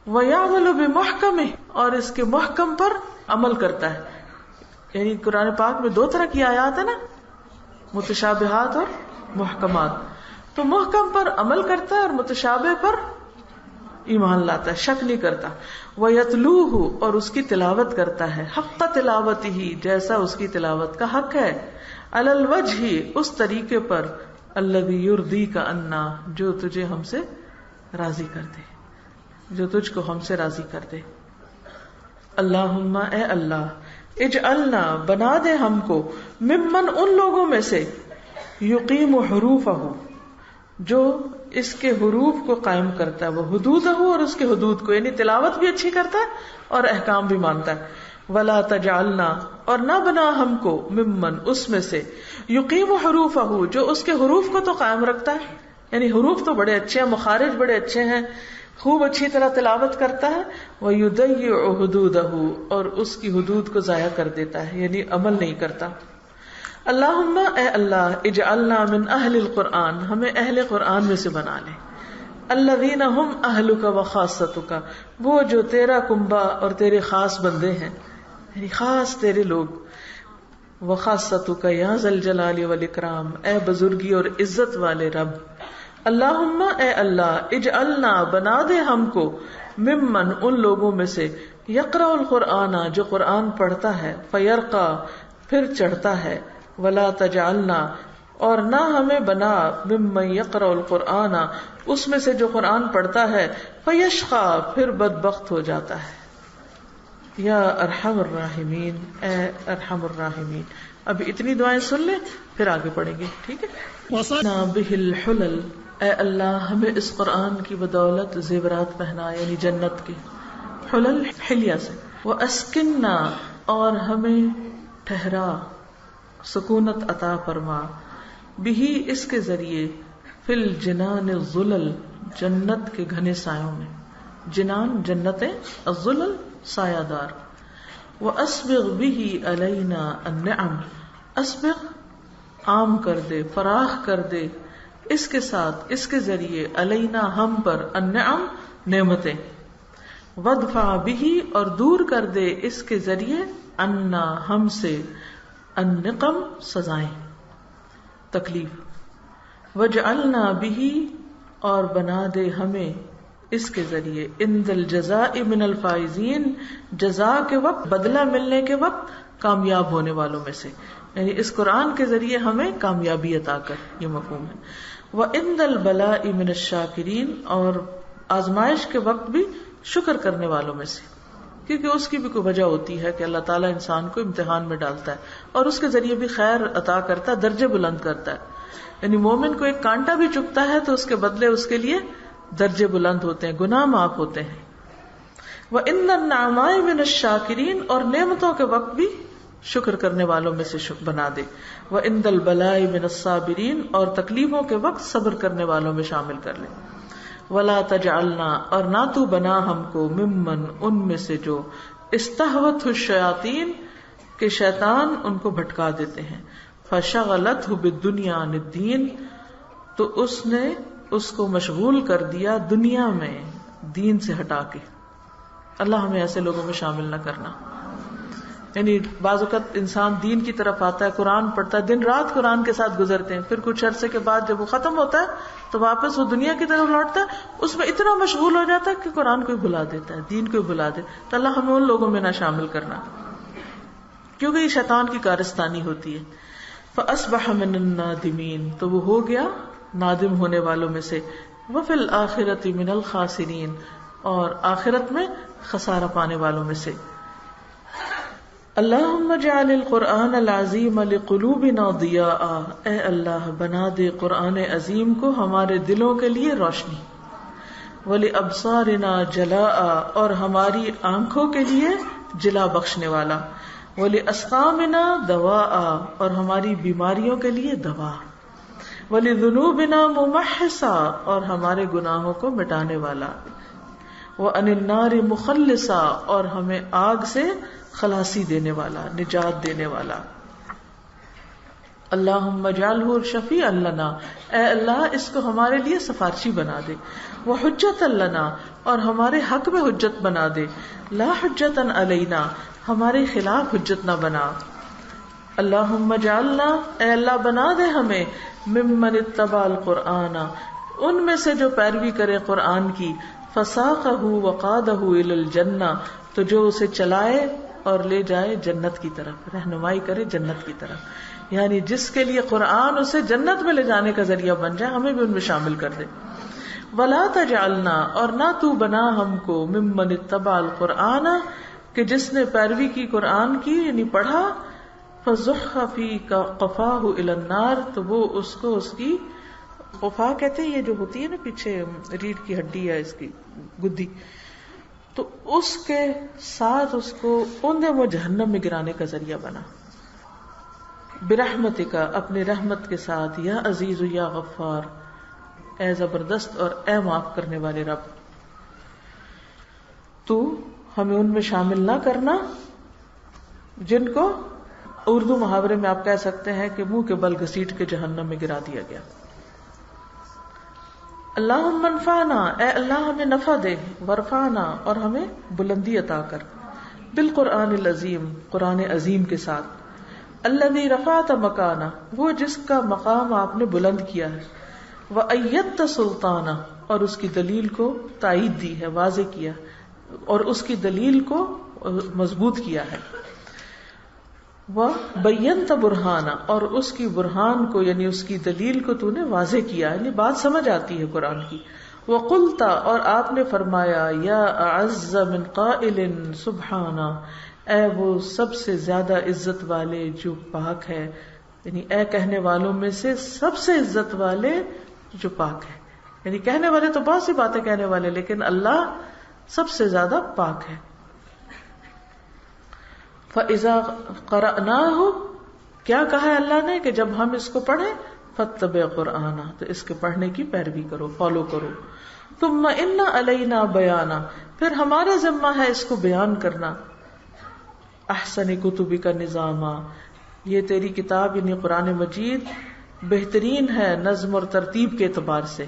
ویعمل بمحکمہ اور اس کے محکم پر عمل کرتا ہے. یعنی قرآن پاک میں دو طرح کی آیات ہے نا، متشابہات اور محکمات. تو محکم پر عمل کرتا ہے اور متشابہ پر ایمان لاتا ہے، شک نہیں کرتا. وَيَتْلُوهُ اور اس کی تلاوت کرتا ہے، حق تلاوتہ جیسا اس کی تلاوت کا حق ہے، علی الوجہ اس طریقے پر، الذی یرضیک عنا جو تجھے ہم سے راضی کر دے، جو تجھ کو ہم سے راضی کر دے. اللہم اے اللہ، اجعلنا بنا دے ہم کو، ممن ان لوگوں میں سے، یقیم حروفہ جو اس کے حروف کو قائم کرتا ہے، وہ حدودہ اور اس کے حدود کو، یعنی تلاوت بھی اچھی کرتا ہے اور احکام بھی مانتا ہے. ولا تجعلنا اور نہ بنا ہم کو، ممن اس میں سے، یقیم حروفہ جو اس کے حروف کو تو قائم رکھتا ہے، یعنی حروف تو بڑے اچھے ہیں، مخارج بڑے اچھے ہیں، خوب اچھی طرح تلاوت کرتا ہے، وَيُضَيِّعُ حُدُودَهُ اور اس کی حدود کو ضائع کر دیتا ہے، یعنی عمل نہیں کرتا. اللہم اے اللہ، اجعلنا من اہل القرآن ہمیں اہل قرآن میں سے بنا لے. الذین ہم اہلک وخاصتک وہ جو تیرا کنبہ اور تیرے خاص بندے ہیں، یعنی خاص تیرے لوگ. وخاصتک یا ذا الجلال والاکرام اے بزرگی اور عزت والے رب. اللہم اے اللہ، اجعلنا بنا دے ہم کو، ممن ان لوگوں میں سے، یقرأ القرآن جو قرآن پڑھتا ہے، فیرقا پھر چڑھتا ہے، ولا تجعلنا اور نہ ہمیں بنا، ممن یقرأ القرآن اس میں سے جو قرآن پڑھتا ہے، فیشقا پھر بدبخت ہو جاتا ہے. یا ارحم الراحمین اے ارحم الراحمین. ابھی اتنی دعائیں سن لیں پھر آگے پڑھیں گے، ٹھیک ہے. وصلنا به الحلل اے اللہ ہمیں اس قرآن کی بدولت زیورات پہنا، یعنی جنت کے حلل حلیہ سے. واسکننا اور ہمیں ٹھہرا، سکونت عطا فرما، بھی اس کے ذریعے، فی الجنان الظلل جنت کے گھنے سایوں میں. جنان جنتیں، الظلل سایہ دار. واسبغ به علینا النعم اسبغ عام کر دے، فراخ کر دے اس کے ساتھ، اس کے ذریعے، علینا ہم پر، النعم نعمتیں. وادفع به اور دور کر دے اس کے ذریعے، عنا ہم سے، النقم سزائیں، تکلیف. وجعلنا به اور بنا دے ہمیں اس کے ذریعے، عند الجزاء من الفائزین جزا کے وقت، بدلہ ملنے کے وقت کامیاب ہونے والوں میں سے، یعنی اس قرآن کے ذریعے ہمیں کامیابی عطا کر، یہ مفہوم ہے. وعند البلاء من الشاکرین اور آزمائش کے وقت بھی شکر کرنے والوں میں سے، کیونکہ اس کی بھی کوئی وجہ ہوتی ہے کہ اللہ تعالیٰ انسان کو امتحان میں ڈالتا ہے اور اس کے ذریعے بھی خیر عطا کرتا ہے، درجے بلند کرتا ہے. یعنی مومن کو ایک کانٹا بھی چبھتا ہے تو اس کے بدلے اس کے لیے درجے بلند ہوتے ہیں، گناہ معاف ہوتے ہیں. وَإِنَّ النَّعْمَاءِ مِنَ الشَّاكِرِينَ اور نعمتوں کے وقت بھی شکر کرنے والوں میں سے بنا دے. وَعِندَ الْبَلَاءِ مِنَ الصَّابِرِينَ اور تکلیفوں کے وقت صبر کرنے والوں میں شامل کر لے. وَلَا تَجْعَلْنَا اور نہ تو بنا ہم کو، ممن ان میں سے جو، استہوتہ الشیاطین کہ شیطان ان کو بھٹکا دیتے ہیں، فشغلتہ بالدنیا عن الدین تو اس نے اس کو مشغول کر دیا دنیا میں دین سے ہٹا کے. اللہ ہمیں ایسے لوگوں میں شامل نہ کرنا. یعنی بعض اوقات انسان دین کی طرف آتا ہے، قرآن پڑھتا ہے، دن رات قرآن کے ساتھ گزرتے ہیں، پھر کچھ عرصے کے بعد جب وہ ختم ہوتا ہے تو واپس وہ دنیا کی طرف لوٹتا ہے، اس میں اتنا مشغول ہو جاتا ہے کہ قرآن کو ہی بھلا دیتا ہے، دین کو ہی بھلا دیتا ہے. تو اللہ ہمیں ان لوگوں میں نہ شامل کرنا، کیونکہ یہ شیطان کی کارستانی ہوتی ہے. فَأَصْبَحَ مِنَ النَّادِمِينَ، تو وہ ہو گیا نادم ہونے والوں میں سے. وَفِي الْآخِرَةِ مِنَ الْخَاسِرِينَ، اور آخرت میں خسارہ پانے والوں میں سے. اللہم اجعل القرآن العظیم لقلوبنا ضیاء، اے اللہ بنا دے قرآن عظیم کو ہمارے دلوں کے لیے روشنی. ولابصارنا جلاء، اور ہماری آنکھوں کے لیے جلا بخشنے والا. ولاسقامنا دواء، اور ہماری بیماریوں کے لیے دوا. ولذنوبنا ممحصا، اور ہمارے گناہوں کو مٹانے والا. وعن النار مخلصا، اور ہمیں آگ سے خلاصی دینے والا، نجات دینے والا. اللہم اجعلہ شفیعا لنا، اے اللہ اس کو ہمارے لیے سفارشی بنا دے. وحجتا لنا، اور ہمارے حق میں حجت بنا دے. لا حجتا علینا، ہمارے خلاف حجت نہ بنا. اللہم اجعلنا، اے اللہ بنا دے ہمیں ممن اتبع القرآن، ان میں سے جو پیروی کرے قرآن کی. فساقہ وقادہ الی الجنہ، تو جو اسے چلائے اور لے جائے جنت کی طرف، رہنمائی کرے جنت کی طرف. یعنی جس کے لیے قرآن اسے جنت میں لے جانے کا ذریعہ بن جائے، ہمیں بھی ان میں شامل کر دے. ولا تجعلنا، اور نہ تو بنا ہم کو ممن اتبع القرآن، کہ جس نے پیروی کی قرآن کی یعنی پڑھا. فزح فی قفاہ الی النار، تو وہ اس کو اس کی قفا کہتے ہیں، یہ جو ہوتی ہے نا پیچھے ریڑھ کی ہڈی ہے اس کی گدی، تو اس کے ساتھ اس کو اوندے وہ جہنم میں گرانے کا ذریعہ بنا. برحمتک، اپنی رحمت کے ساتھ. یا عزیز یا غفار، اے زبردست اور اے معاف کرنے والے رب. تو ہمیں ان میں شامل نہ کرنا جن کو اردو محاورے میں آپ کہہ سکتے ہیں کہ منہ کے بل گھسیٹ کے جہنم میں گرا دیا گیا. اللہم انفعنا، اے اللہ ہمیں نفع دے. ورفعنا، اور ہمیں بلندی عطا کر. بالقرآن العظیم، قرآن عظیم کے ساتھ. الذی رفعت مکانہ، وہ جس کا مقام آپ نے بلند کیا ہے. وأیدت سلطانہ، اور اس کی دلیل کو تائید دی ہے، واضح کیا، اور اس کی دلیل کو مضبوط کیا ہے. وبینت برہانہ، اور اس کی برہان کو یعنی اس کی دلیل کو تو نے واضح کیا، یعنی بات سمجھ آتی ہے قرآن کی. وقلت، اور آپ نے فرمایا. یا اعز من قائل سبحانہ، اے وہ سب سے زیادہ عزت والے جو پاک ہے، یعنی اے کہنے والوں میں سے سب سے عزت والے جو پاک ہے. یعنی کہنے والے تو بہت سی باتیں کہنے والے، لیکن اللہ سب سے زیادہ پاک ہے. فَإِذَا قَرَأْنَاهُ، کیا کہا ہے اللہ نے کہ جب ہم اس کو پڑھیں. فَاتَّبِعْ قُرْآنَ، تو اس کے پڑھنے کی پیروی کرو، فالو کرو. ثُمَّ إِنَّ عَلَيْنَا بَيَانًا، پھر ہمارا ذمہ ہے اس کو بیان کرنا. احسن کتب کا نظامہ، یہ تیری کتاب یعنی قرآن مجید بہترین ہے نظم اور ترتیب کے اعتبار سے.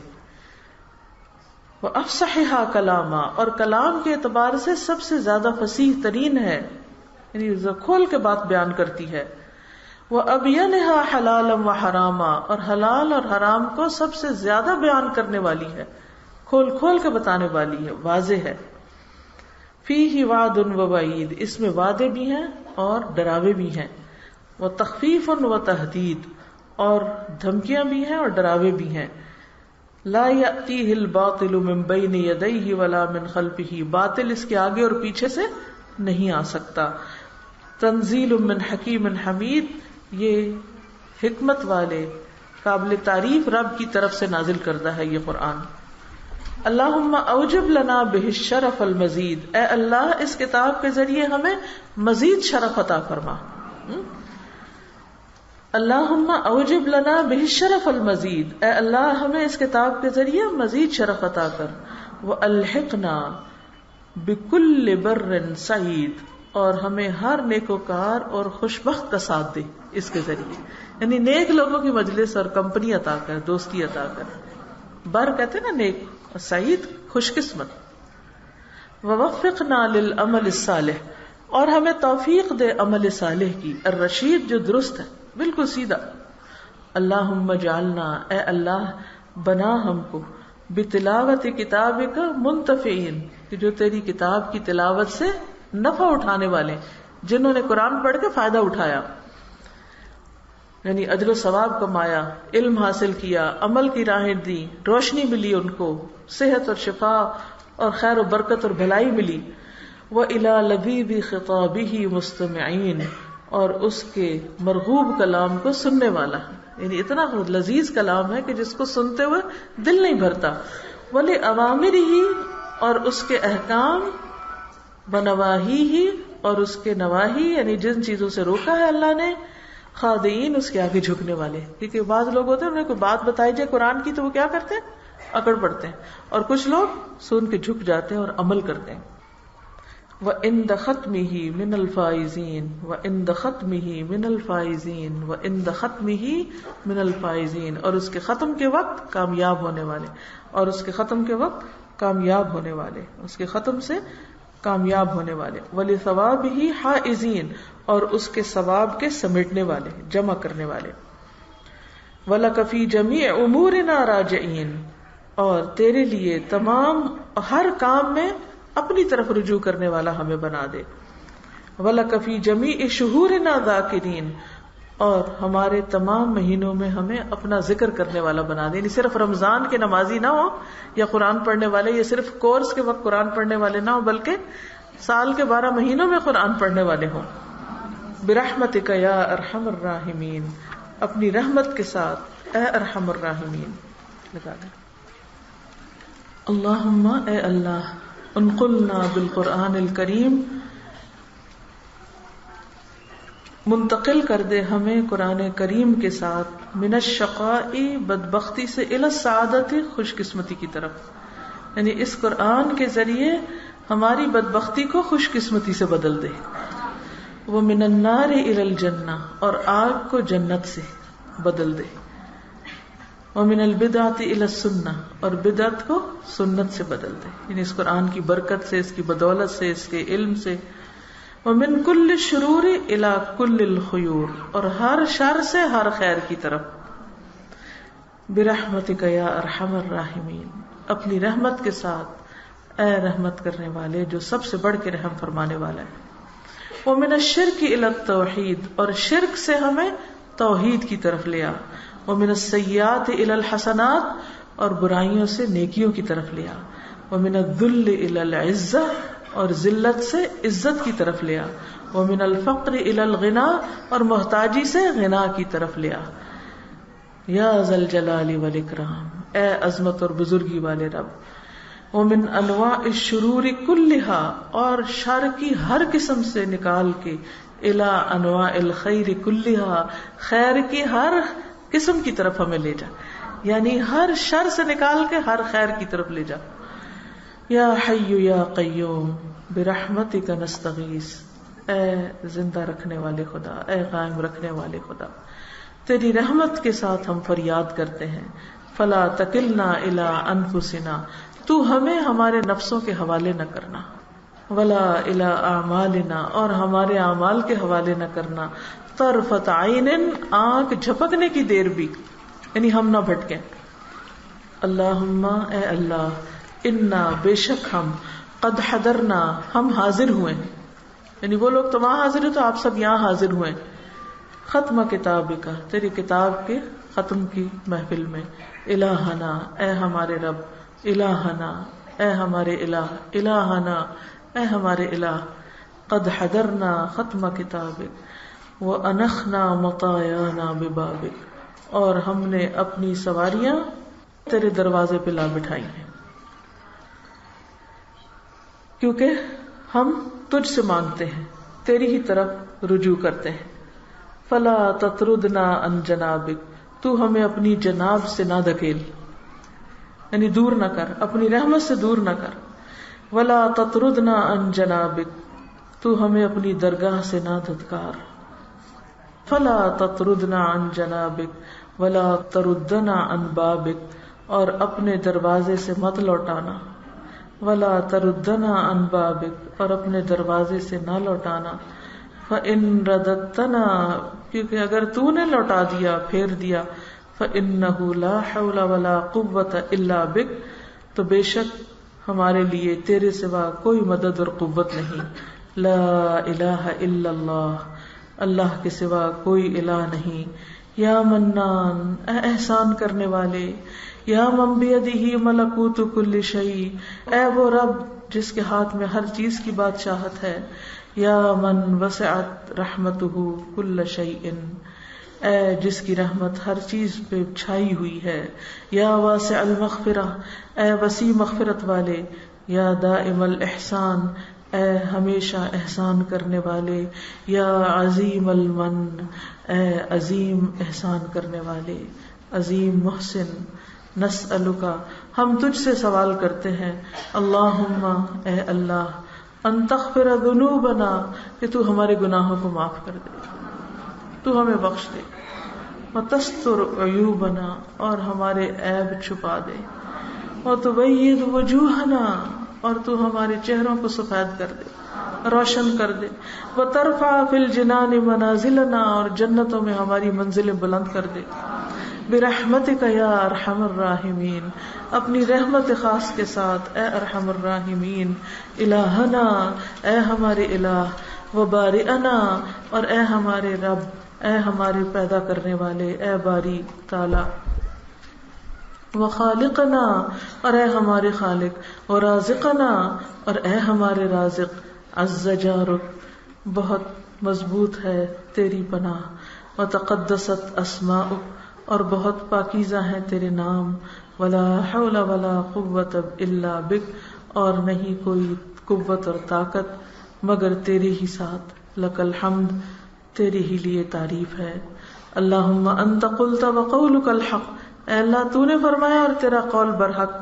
وَأَفْصَحِهَا كَلَامًا، اور کلام کے اعتبار سے سب سے زیادہ فصیح ترین ہے، یعنی کھول کے بات بیان کرتی ہے. وَأَبْيَنِهَا حَلَالًا وَحَرَامًا، اور حلال اور حرام کو سب سے زیادہ بیان کرنے والی ہے، کھول کھول کے بتانے والی ہے، واضح ہے. فِيهِ وَعْدٌ وَوَعِيدٌ، اس میں وعدے بھی ہیں اور ڈراوے بھی ہیں. وَتَخْفِيفٌ وَتَهْدِيدٌ، اور دھمکیاں بھی ہیں اور ڈراوے بھی ہیں. لا يأتيه الباطل من بين يديه ولا من خلفه، باطل اس کے آگے اور پیچھے سے نہیں آ سکتا. تنزیل من حکیم حمید، یہ حکمت والے قابل تعریف رب کی طرف سے نازل کردہ ہے یہ قرآن. اللہم اوجب لنا بہ الشرف المزید، اے اللہ اس کتاب کے ذریعے ہمیں مزید شرف عطا فرما. اللہم اوجب لنا بہ الشرف المزید، اے اللہ ہمیں اس کتاب کے ذریعے مزید شرف عطا کر. والحقنا بکل بر سعید، اور ہمیں ہر نیکوکار اور خوشبخت کا ساتھ دے اس کے ذریعے، یعنی نیک لوگوں کی مجلس اور کمپنی عطا کر، دوستی عطا کر. بر کہتے نا نیک، سعید خوش قسمت. ووفقنا للعمل الصالح، اور ہمیں توفیق دے عمل صالح کی، الرشید جو درست ہے، بالکل سیدھا. اللہم اجعلنا، اے اللہ بنا ہم کو، بتلاوت کتابک منتفعین، کہ جو تیری کتاب کی تلاوت سے نفع اٹھانے والے، جنہوں نے قرآن پڑھ کے فائدہ اٹھایا، یعنی اجر و ثواب کمایا، علم حاصل کیا، عمل کی راہیں دی، روشنی ملی ان کو، صحت اور شفا اور خیر و برکت اور بھلائی ملی. وَإِلَى لَبِيبِ خِطَابِهِ مُسْتَمِعِينَ، اور اس کے مرغوب کلام کو سننے والا، یعنی اتنا لذیذ کلام ہے کہ جس کو سنتے ہوئے دل نہیں بھرتا. وَلِأَوَامِرِهِ، اور اس کے احکام، وَنَوَاهِهِ، اور اس کے نواہی، یعنی جن چیزوں سے روکا ہے اللہ نے، خاضعین، اس کے آگے جھکنے والے. کیونکہ بعض لوگ ہوتے ہیں انہیں کوئی بات بتائی جائے قرآن کی تو وہ کیا کرتے ہیں، اکڑ پڑتے ہیں، اور کچھ لوگ سن کے جھک جاتے ہیں اور عمل کرتے ہیں. وَعِنْدَ خَتْمِهِ مِنَ الْفَائِزِينَ، وَعِنْدَ خَتْمِهِ مِنَ الْفَائِزِينَ، وَعِنْدَ خَتْمِهِ مِنَ الْفَائِزِينَ، اور اس کے ختم کے وقت کامیاب ہونے والے، اور اس کے ختم کے وقت کامیاب ہونے والے، اس کے ختم سے کامیاب ہونے والے. وَلِثَوَابِهِ حَائِزِينَ، اور اس کے ثواب کے سمیٹنے والے، جمع کرنے والے. وَلَكَ فِي جَمِيعِ أُمُورِنَا رَاجِعِينَ، اور تیرے لیے تمام ہر کام میں اپنی طرف رجوع کرنے والا ہمیں بنا دے. وَلَكَ فِي جَمِيعِ شُهُورِنَا ذَاكِرِينَ، اور ہمارے تمام مہینوں میں ہمیں اپنا ذکر کرنے والا بنا دے. یعنی صرف رمضان کے نمازی نہ ہو یا قرآن پڑھنے والے، یا صرف کورس کے وقت قرآن پڑھنے والے نہ ہو، بلکہ سال کے 12 مہینوں میں قرآن پڑھنے والے ہوں. برحمتک یا ارحم الراحمین، اپنی رحمت کے ساتھ اے ارحم الراحمین. لگا دیں. اللہم، اے اللہ، انقلنا بالقرآن الکریم، منتقل کر دے ہمیں قرآن کریم کے ساتھ، من الشقاء، بدبختی سے، الی السعادت، خوش قسمتی کی طرف. یعنی اس قرآن کے ذریعے ہماری بدبختی کو خوش قسمتی سے بدل دے. ومن النار الی الجنہ، اور آگ کو جنت سے بدل دے. ومن البدعۃ الی السنہ، اور بدعت کو سنت سے بدل دے. یعنی اس قرآن کی برکت سے، اس کی بدولت سے، اس کے علم سے. ومن کل الشرور الی کل الخیور، اور ہر شر سے ہر خیر کی طرف. برحمتک یا ارحم الراحمین، اپنی رحمت کے ساتھ اے رحمت کرنے والے جو سب سے بڑھ کے رحم فرمانے والا ہے. ومن الشرک الی التوحید، اور شرک سے ہمیں توحید کی طرف لیا. ومن السیئات الی الحسنات، اور برائیوں سے نیکیوں کی طرف لیا. ومن الذل الی العزہ، اور ذلت سے عزت کی طرف لیا. ومن الفقر الی الغنا، اور محتاجی سے غنا کی طرف لیا. یا ذا الجلال والاکرام، اے عظمت اور بزرگی والے رب. ومن انواع الشرور کلھا، اور شر کی ہر قسم سے نکال کے، الی انواع الخیر کلھا، خیر کی ہر قسم کی طرف ہمیں لے جا. یعنی ہر شر سے نکال کے ہر خیر کی طرف لے جا. یا حی یا قیوم برحمتک نستغیث، اے زندہ رکھنے والے خدا، اے قائم رکھنے والے خدا، تیری رحمت کے ساتھ ہم فریاد کرتے ہیں. فلا تکلنا الی انفسنا، تو ہمیں ہمارے نفسوں کے حوالے نہ کرنا. ولا الی اعمالنا، اور ہمارے اعمال کے حوالے نہ کرنا. طرفت عین، آنکھ جھپکنے کی دیر بھی، یعنی ہم نہ بھٹکیں. اللہم، اے اللہ، انا، بے شک ہم، قد حضرنا، ہم حاضر ہوئے، یعنی وہ لوگ تو وہاں حاضر ہیں تو آپ سب یہاں حاضر ہوئے. ختم کتابک، تیری کتاب کے ختم کی محفل میں. الہنا، اے ہمارے رب. الہنا، اے ہمارے الہ. الہنا، اے ہمارے الہ. قد حضرنا ختم کتابک، وانخنا مطایانا ببابک، اور ہم نے اپنی سواریاں تیرے دروازے پہ لا بٹھائی ہیں، کیونکہ ہم تجھ سے مانگتے ہیں، تیری ہی طرف رجوع کرتے ہیں. فلا تطردنا عن جنابک، تو ہمیں اپنی جناب سے نہ دھکیل، یعنی دور نہ کر، اپنی رحمت سے دور نہ کر. ولا تطردنا عن جنابک، تو ہمیں اپنی درگاہ سے نہ دھتکار. فلا تطردنا عن جنابک ولا تردنا عن بابک، اور اپنے دروازے سے مت لوٹانا. ولا تردنا عن بابک، اور اپنے دروازے سے نہ لوٹانا، فإن رددتنا، کیونکہ اگر تو نے لوٹا دیا، پھیر دیا، فإنه لا حول ولا قوة الا بک، تو بے شک ہمارے لیے تیرے سوا کوئی مدد اور قوت نہیں. لا الہ الا اللہ، اللہ کے سوا کوئی الہ نہیں. یا منان، اے احسان کرنے والے. یا من بیدہ ملکوت کل شیء، اے وہ رب جس کے ہاتھ میں ہر چیز کی بادشاہت ہے. یا من وسعت رحمتہ کل شیء، اے جس کی رحمت ہر چیز پہ چھائی ہوئی ہے. یا واسع المغفرہ، اے وسیع مغفرت والے. یا دائم الاحسان، اے ہمیشہ احسان کرنے والے. یا عظیم المن، اے عظیم احسان کرنے والے، عظیم محسن. نسألک، ہم تجھ سے سوال کرتے ہیں. اللہم، اے اللہ، ان تغفر ذنوبنا، کہ تو ہمارے گناہوں کو معاف کر دے، تو ہمیں بخش دے. وتستر عیوبنا، اور ہمارے عیب چھپا دے. وتبید وجوہنا، اور تو ہمارے چہروں کو سفید کر دے، روشن کر دے. وترفع فی الجنان منازلنا، اور جنتوں میں ہماری منزلیں بلند کر دے. برحمتک یا ارحم الراحمین، اپنی رحمت خاص کے ساتھ اے ارحم الراحمین. الہنا، اے ہمارے الہ. وبارئنا، اور اے ہمارے رب، اے ہمارے پیدا کرنے والے، اے باری تعالی. وخالقنا، اور اے ہمارے خالق. ورازقنا، اور اے ہمارے رازق. عز جارک، بہت مضبوط ہے تیری پناہ. وتقدست اسماؤک، اور بہت پاکیزہ ہیں تیرے نام. ولا حول ولا قوت الا بک، اور نہیں کوئی قوت اور طاقت مگر تیرے ہی ساتھ. لک الحمد، تیرے ہی لیے تعریف ہے. اللہم انت قلت وقولک الحق، اے اللہ تو نے فرمایا اور تیرا قول برحق.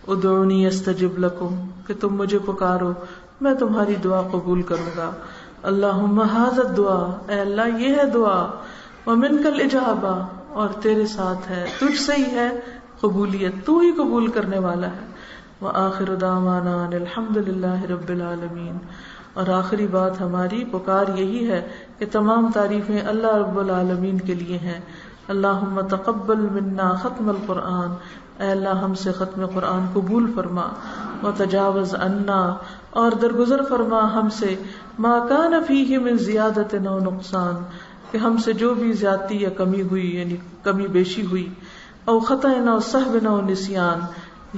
ادعونی استجب لکم، کہ تم مجھے پکارو میں تمہاری دعا قبول کروں گا. اللہم ھذا الدعاء، اے اللہ یہ ہے دعا. ومنک الاجابہ، اور تیرے ساتھ ہے، تجھ سے ہی ہے قبولیت، تو ہی قبول کرنے والا ہے. وآخر دعوانا ان الحمد للہ رب العالمین، اور آخری بات ہماری پکار یہی ہے کہ تمام تعریفیں اللہ رب العالمین کے لیے ہیں. اللہم تقبل منا ختم القرآن، اے اللہ ہم سے ختم قرآن قبول فرما. وتجاوز عنا، اور درگزر فرما ہم سے. ما کان فیہ من زیادت او نقصان، کہ ہم سے جو بھی زیادتی یا کمی ہوئی، یعنی کمی بیشی ہوئی. او خطا او سہو او نسیان،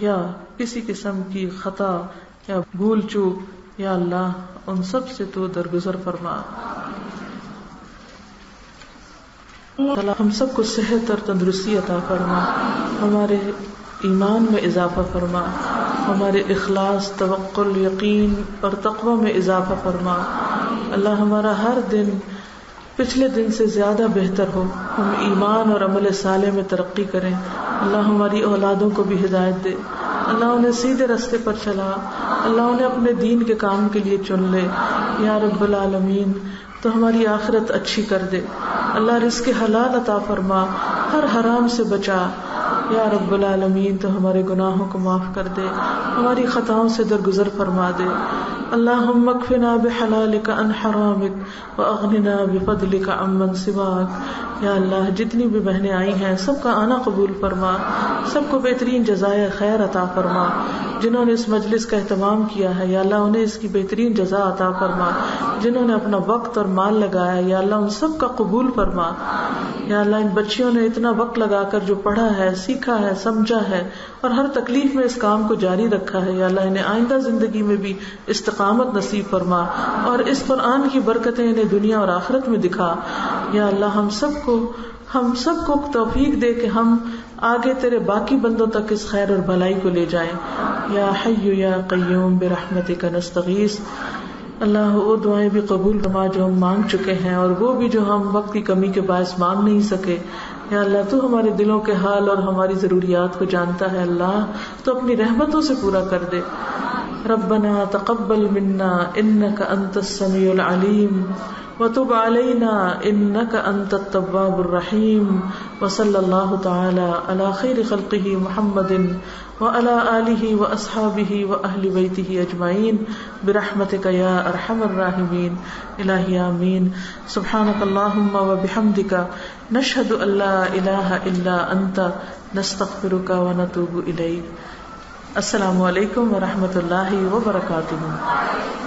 یا کسی قسم کی خطا یا بھول چوک، یا اللہ ان سب سے تو درگزر فرما. اللہ ہم سب کو صحت اور تندرستی عطا فرما، ہمارے ایمان میں اضافہ فرما، ہمارے اخلاص، توکل، یقین اور تقوی میں اضافہ فرما. اللہ ہمارا ہر دن پچھلے دن سے زیادہ بہتر ہو، ہم ایمان اور عمل صالح میں ترقی کریں. اللہ ہماری اولادوں کو بھی ہدایت دے، اللہ انہیں سیدھے راستے پر چلا، اللہ انہیں اپنے دین کے کام کے لیے چن لے. یا رب العالمین تو ہماری آخرت اچھی کر دے. اللہ رزق حلال عطا فرما، ہر حرام سے بچا. یا رب العالمین تو ہمارے گناہوں کو معاف کر دے، ہماری خطاؤں سے درگزر فرما دے. اللہم اکفنا بحلالک عن حرامک واغننا بفضلک عمن سواک. یا اللہ جتنی بھی بہنیں آئی ہیں سب کا آنا قبول فرما، سب کو بہترین جزائے خیر عطا فرما. جنہوں نے اس مجلس کا اہتمام کیا ہے یا اللہ انہیں اس کی بہترین جزا عطا فرما. جنہوں نے اپنا وقت اور مال لگایا یا اللہ ان سب کا قبول فرما. یا اللہ ان بچیوں نے اتنا وقت لگا کر جو پڑھا ہے، سیکھا ہے، سمجھا ہے اور ہر تکلیف میں اس کام کو جاری رکھا ہے، یا اللہ انہیں آئندہ زندگی میں بھی استقامت نصیب فرما اور اس قرآن کی برکتیں انہیں دنیا اور آخرت میں دکھا. یا اللہ ہم سب کو توفیق دے کہ ہم آگے تیرے باقی بندوں تک اس خیر اور بھلائی کو لے جائیں. یا حی یا قیوم برحمتک نستغیث. اللہ وہ دعائیں بھی قبول فرما جو ہم مانگ چکے ہیں اور وہ بھی جو ہم وقت کی کمی کے باعث مانگ نہیں سکے. یا اللہ تو ہمارے دلوں کے حال اور ہماری ضروریات کو جانتا ہے، اللہ تو اپنی رحمتوں سے پورا کر دے. ربنا تقبل منا انک انت السمیع العلیم وتب علينا إنك أنت التواب الرحيم. وصلى الله تعالى على خير خلقه محمد وعلى آله وأصحابه وأهل بيته أجمعين برحمتك يا أرحم الراحمين. إلهي آمين. سبحانك اللهم وبحمدك نشهد أن لا إله إلا أنت نستغفرك ونتوب إليك. السلام علیکم ورحمۃ اللہ وبرکاتہ.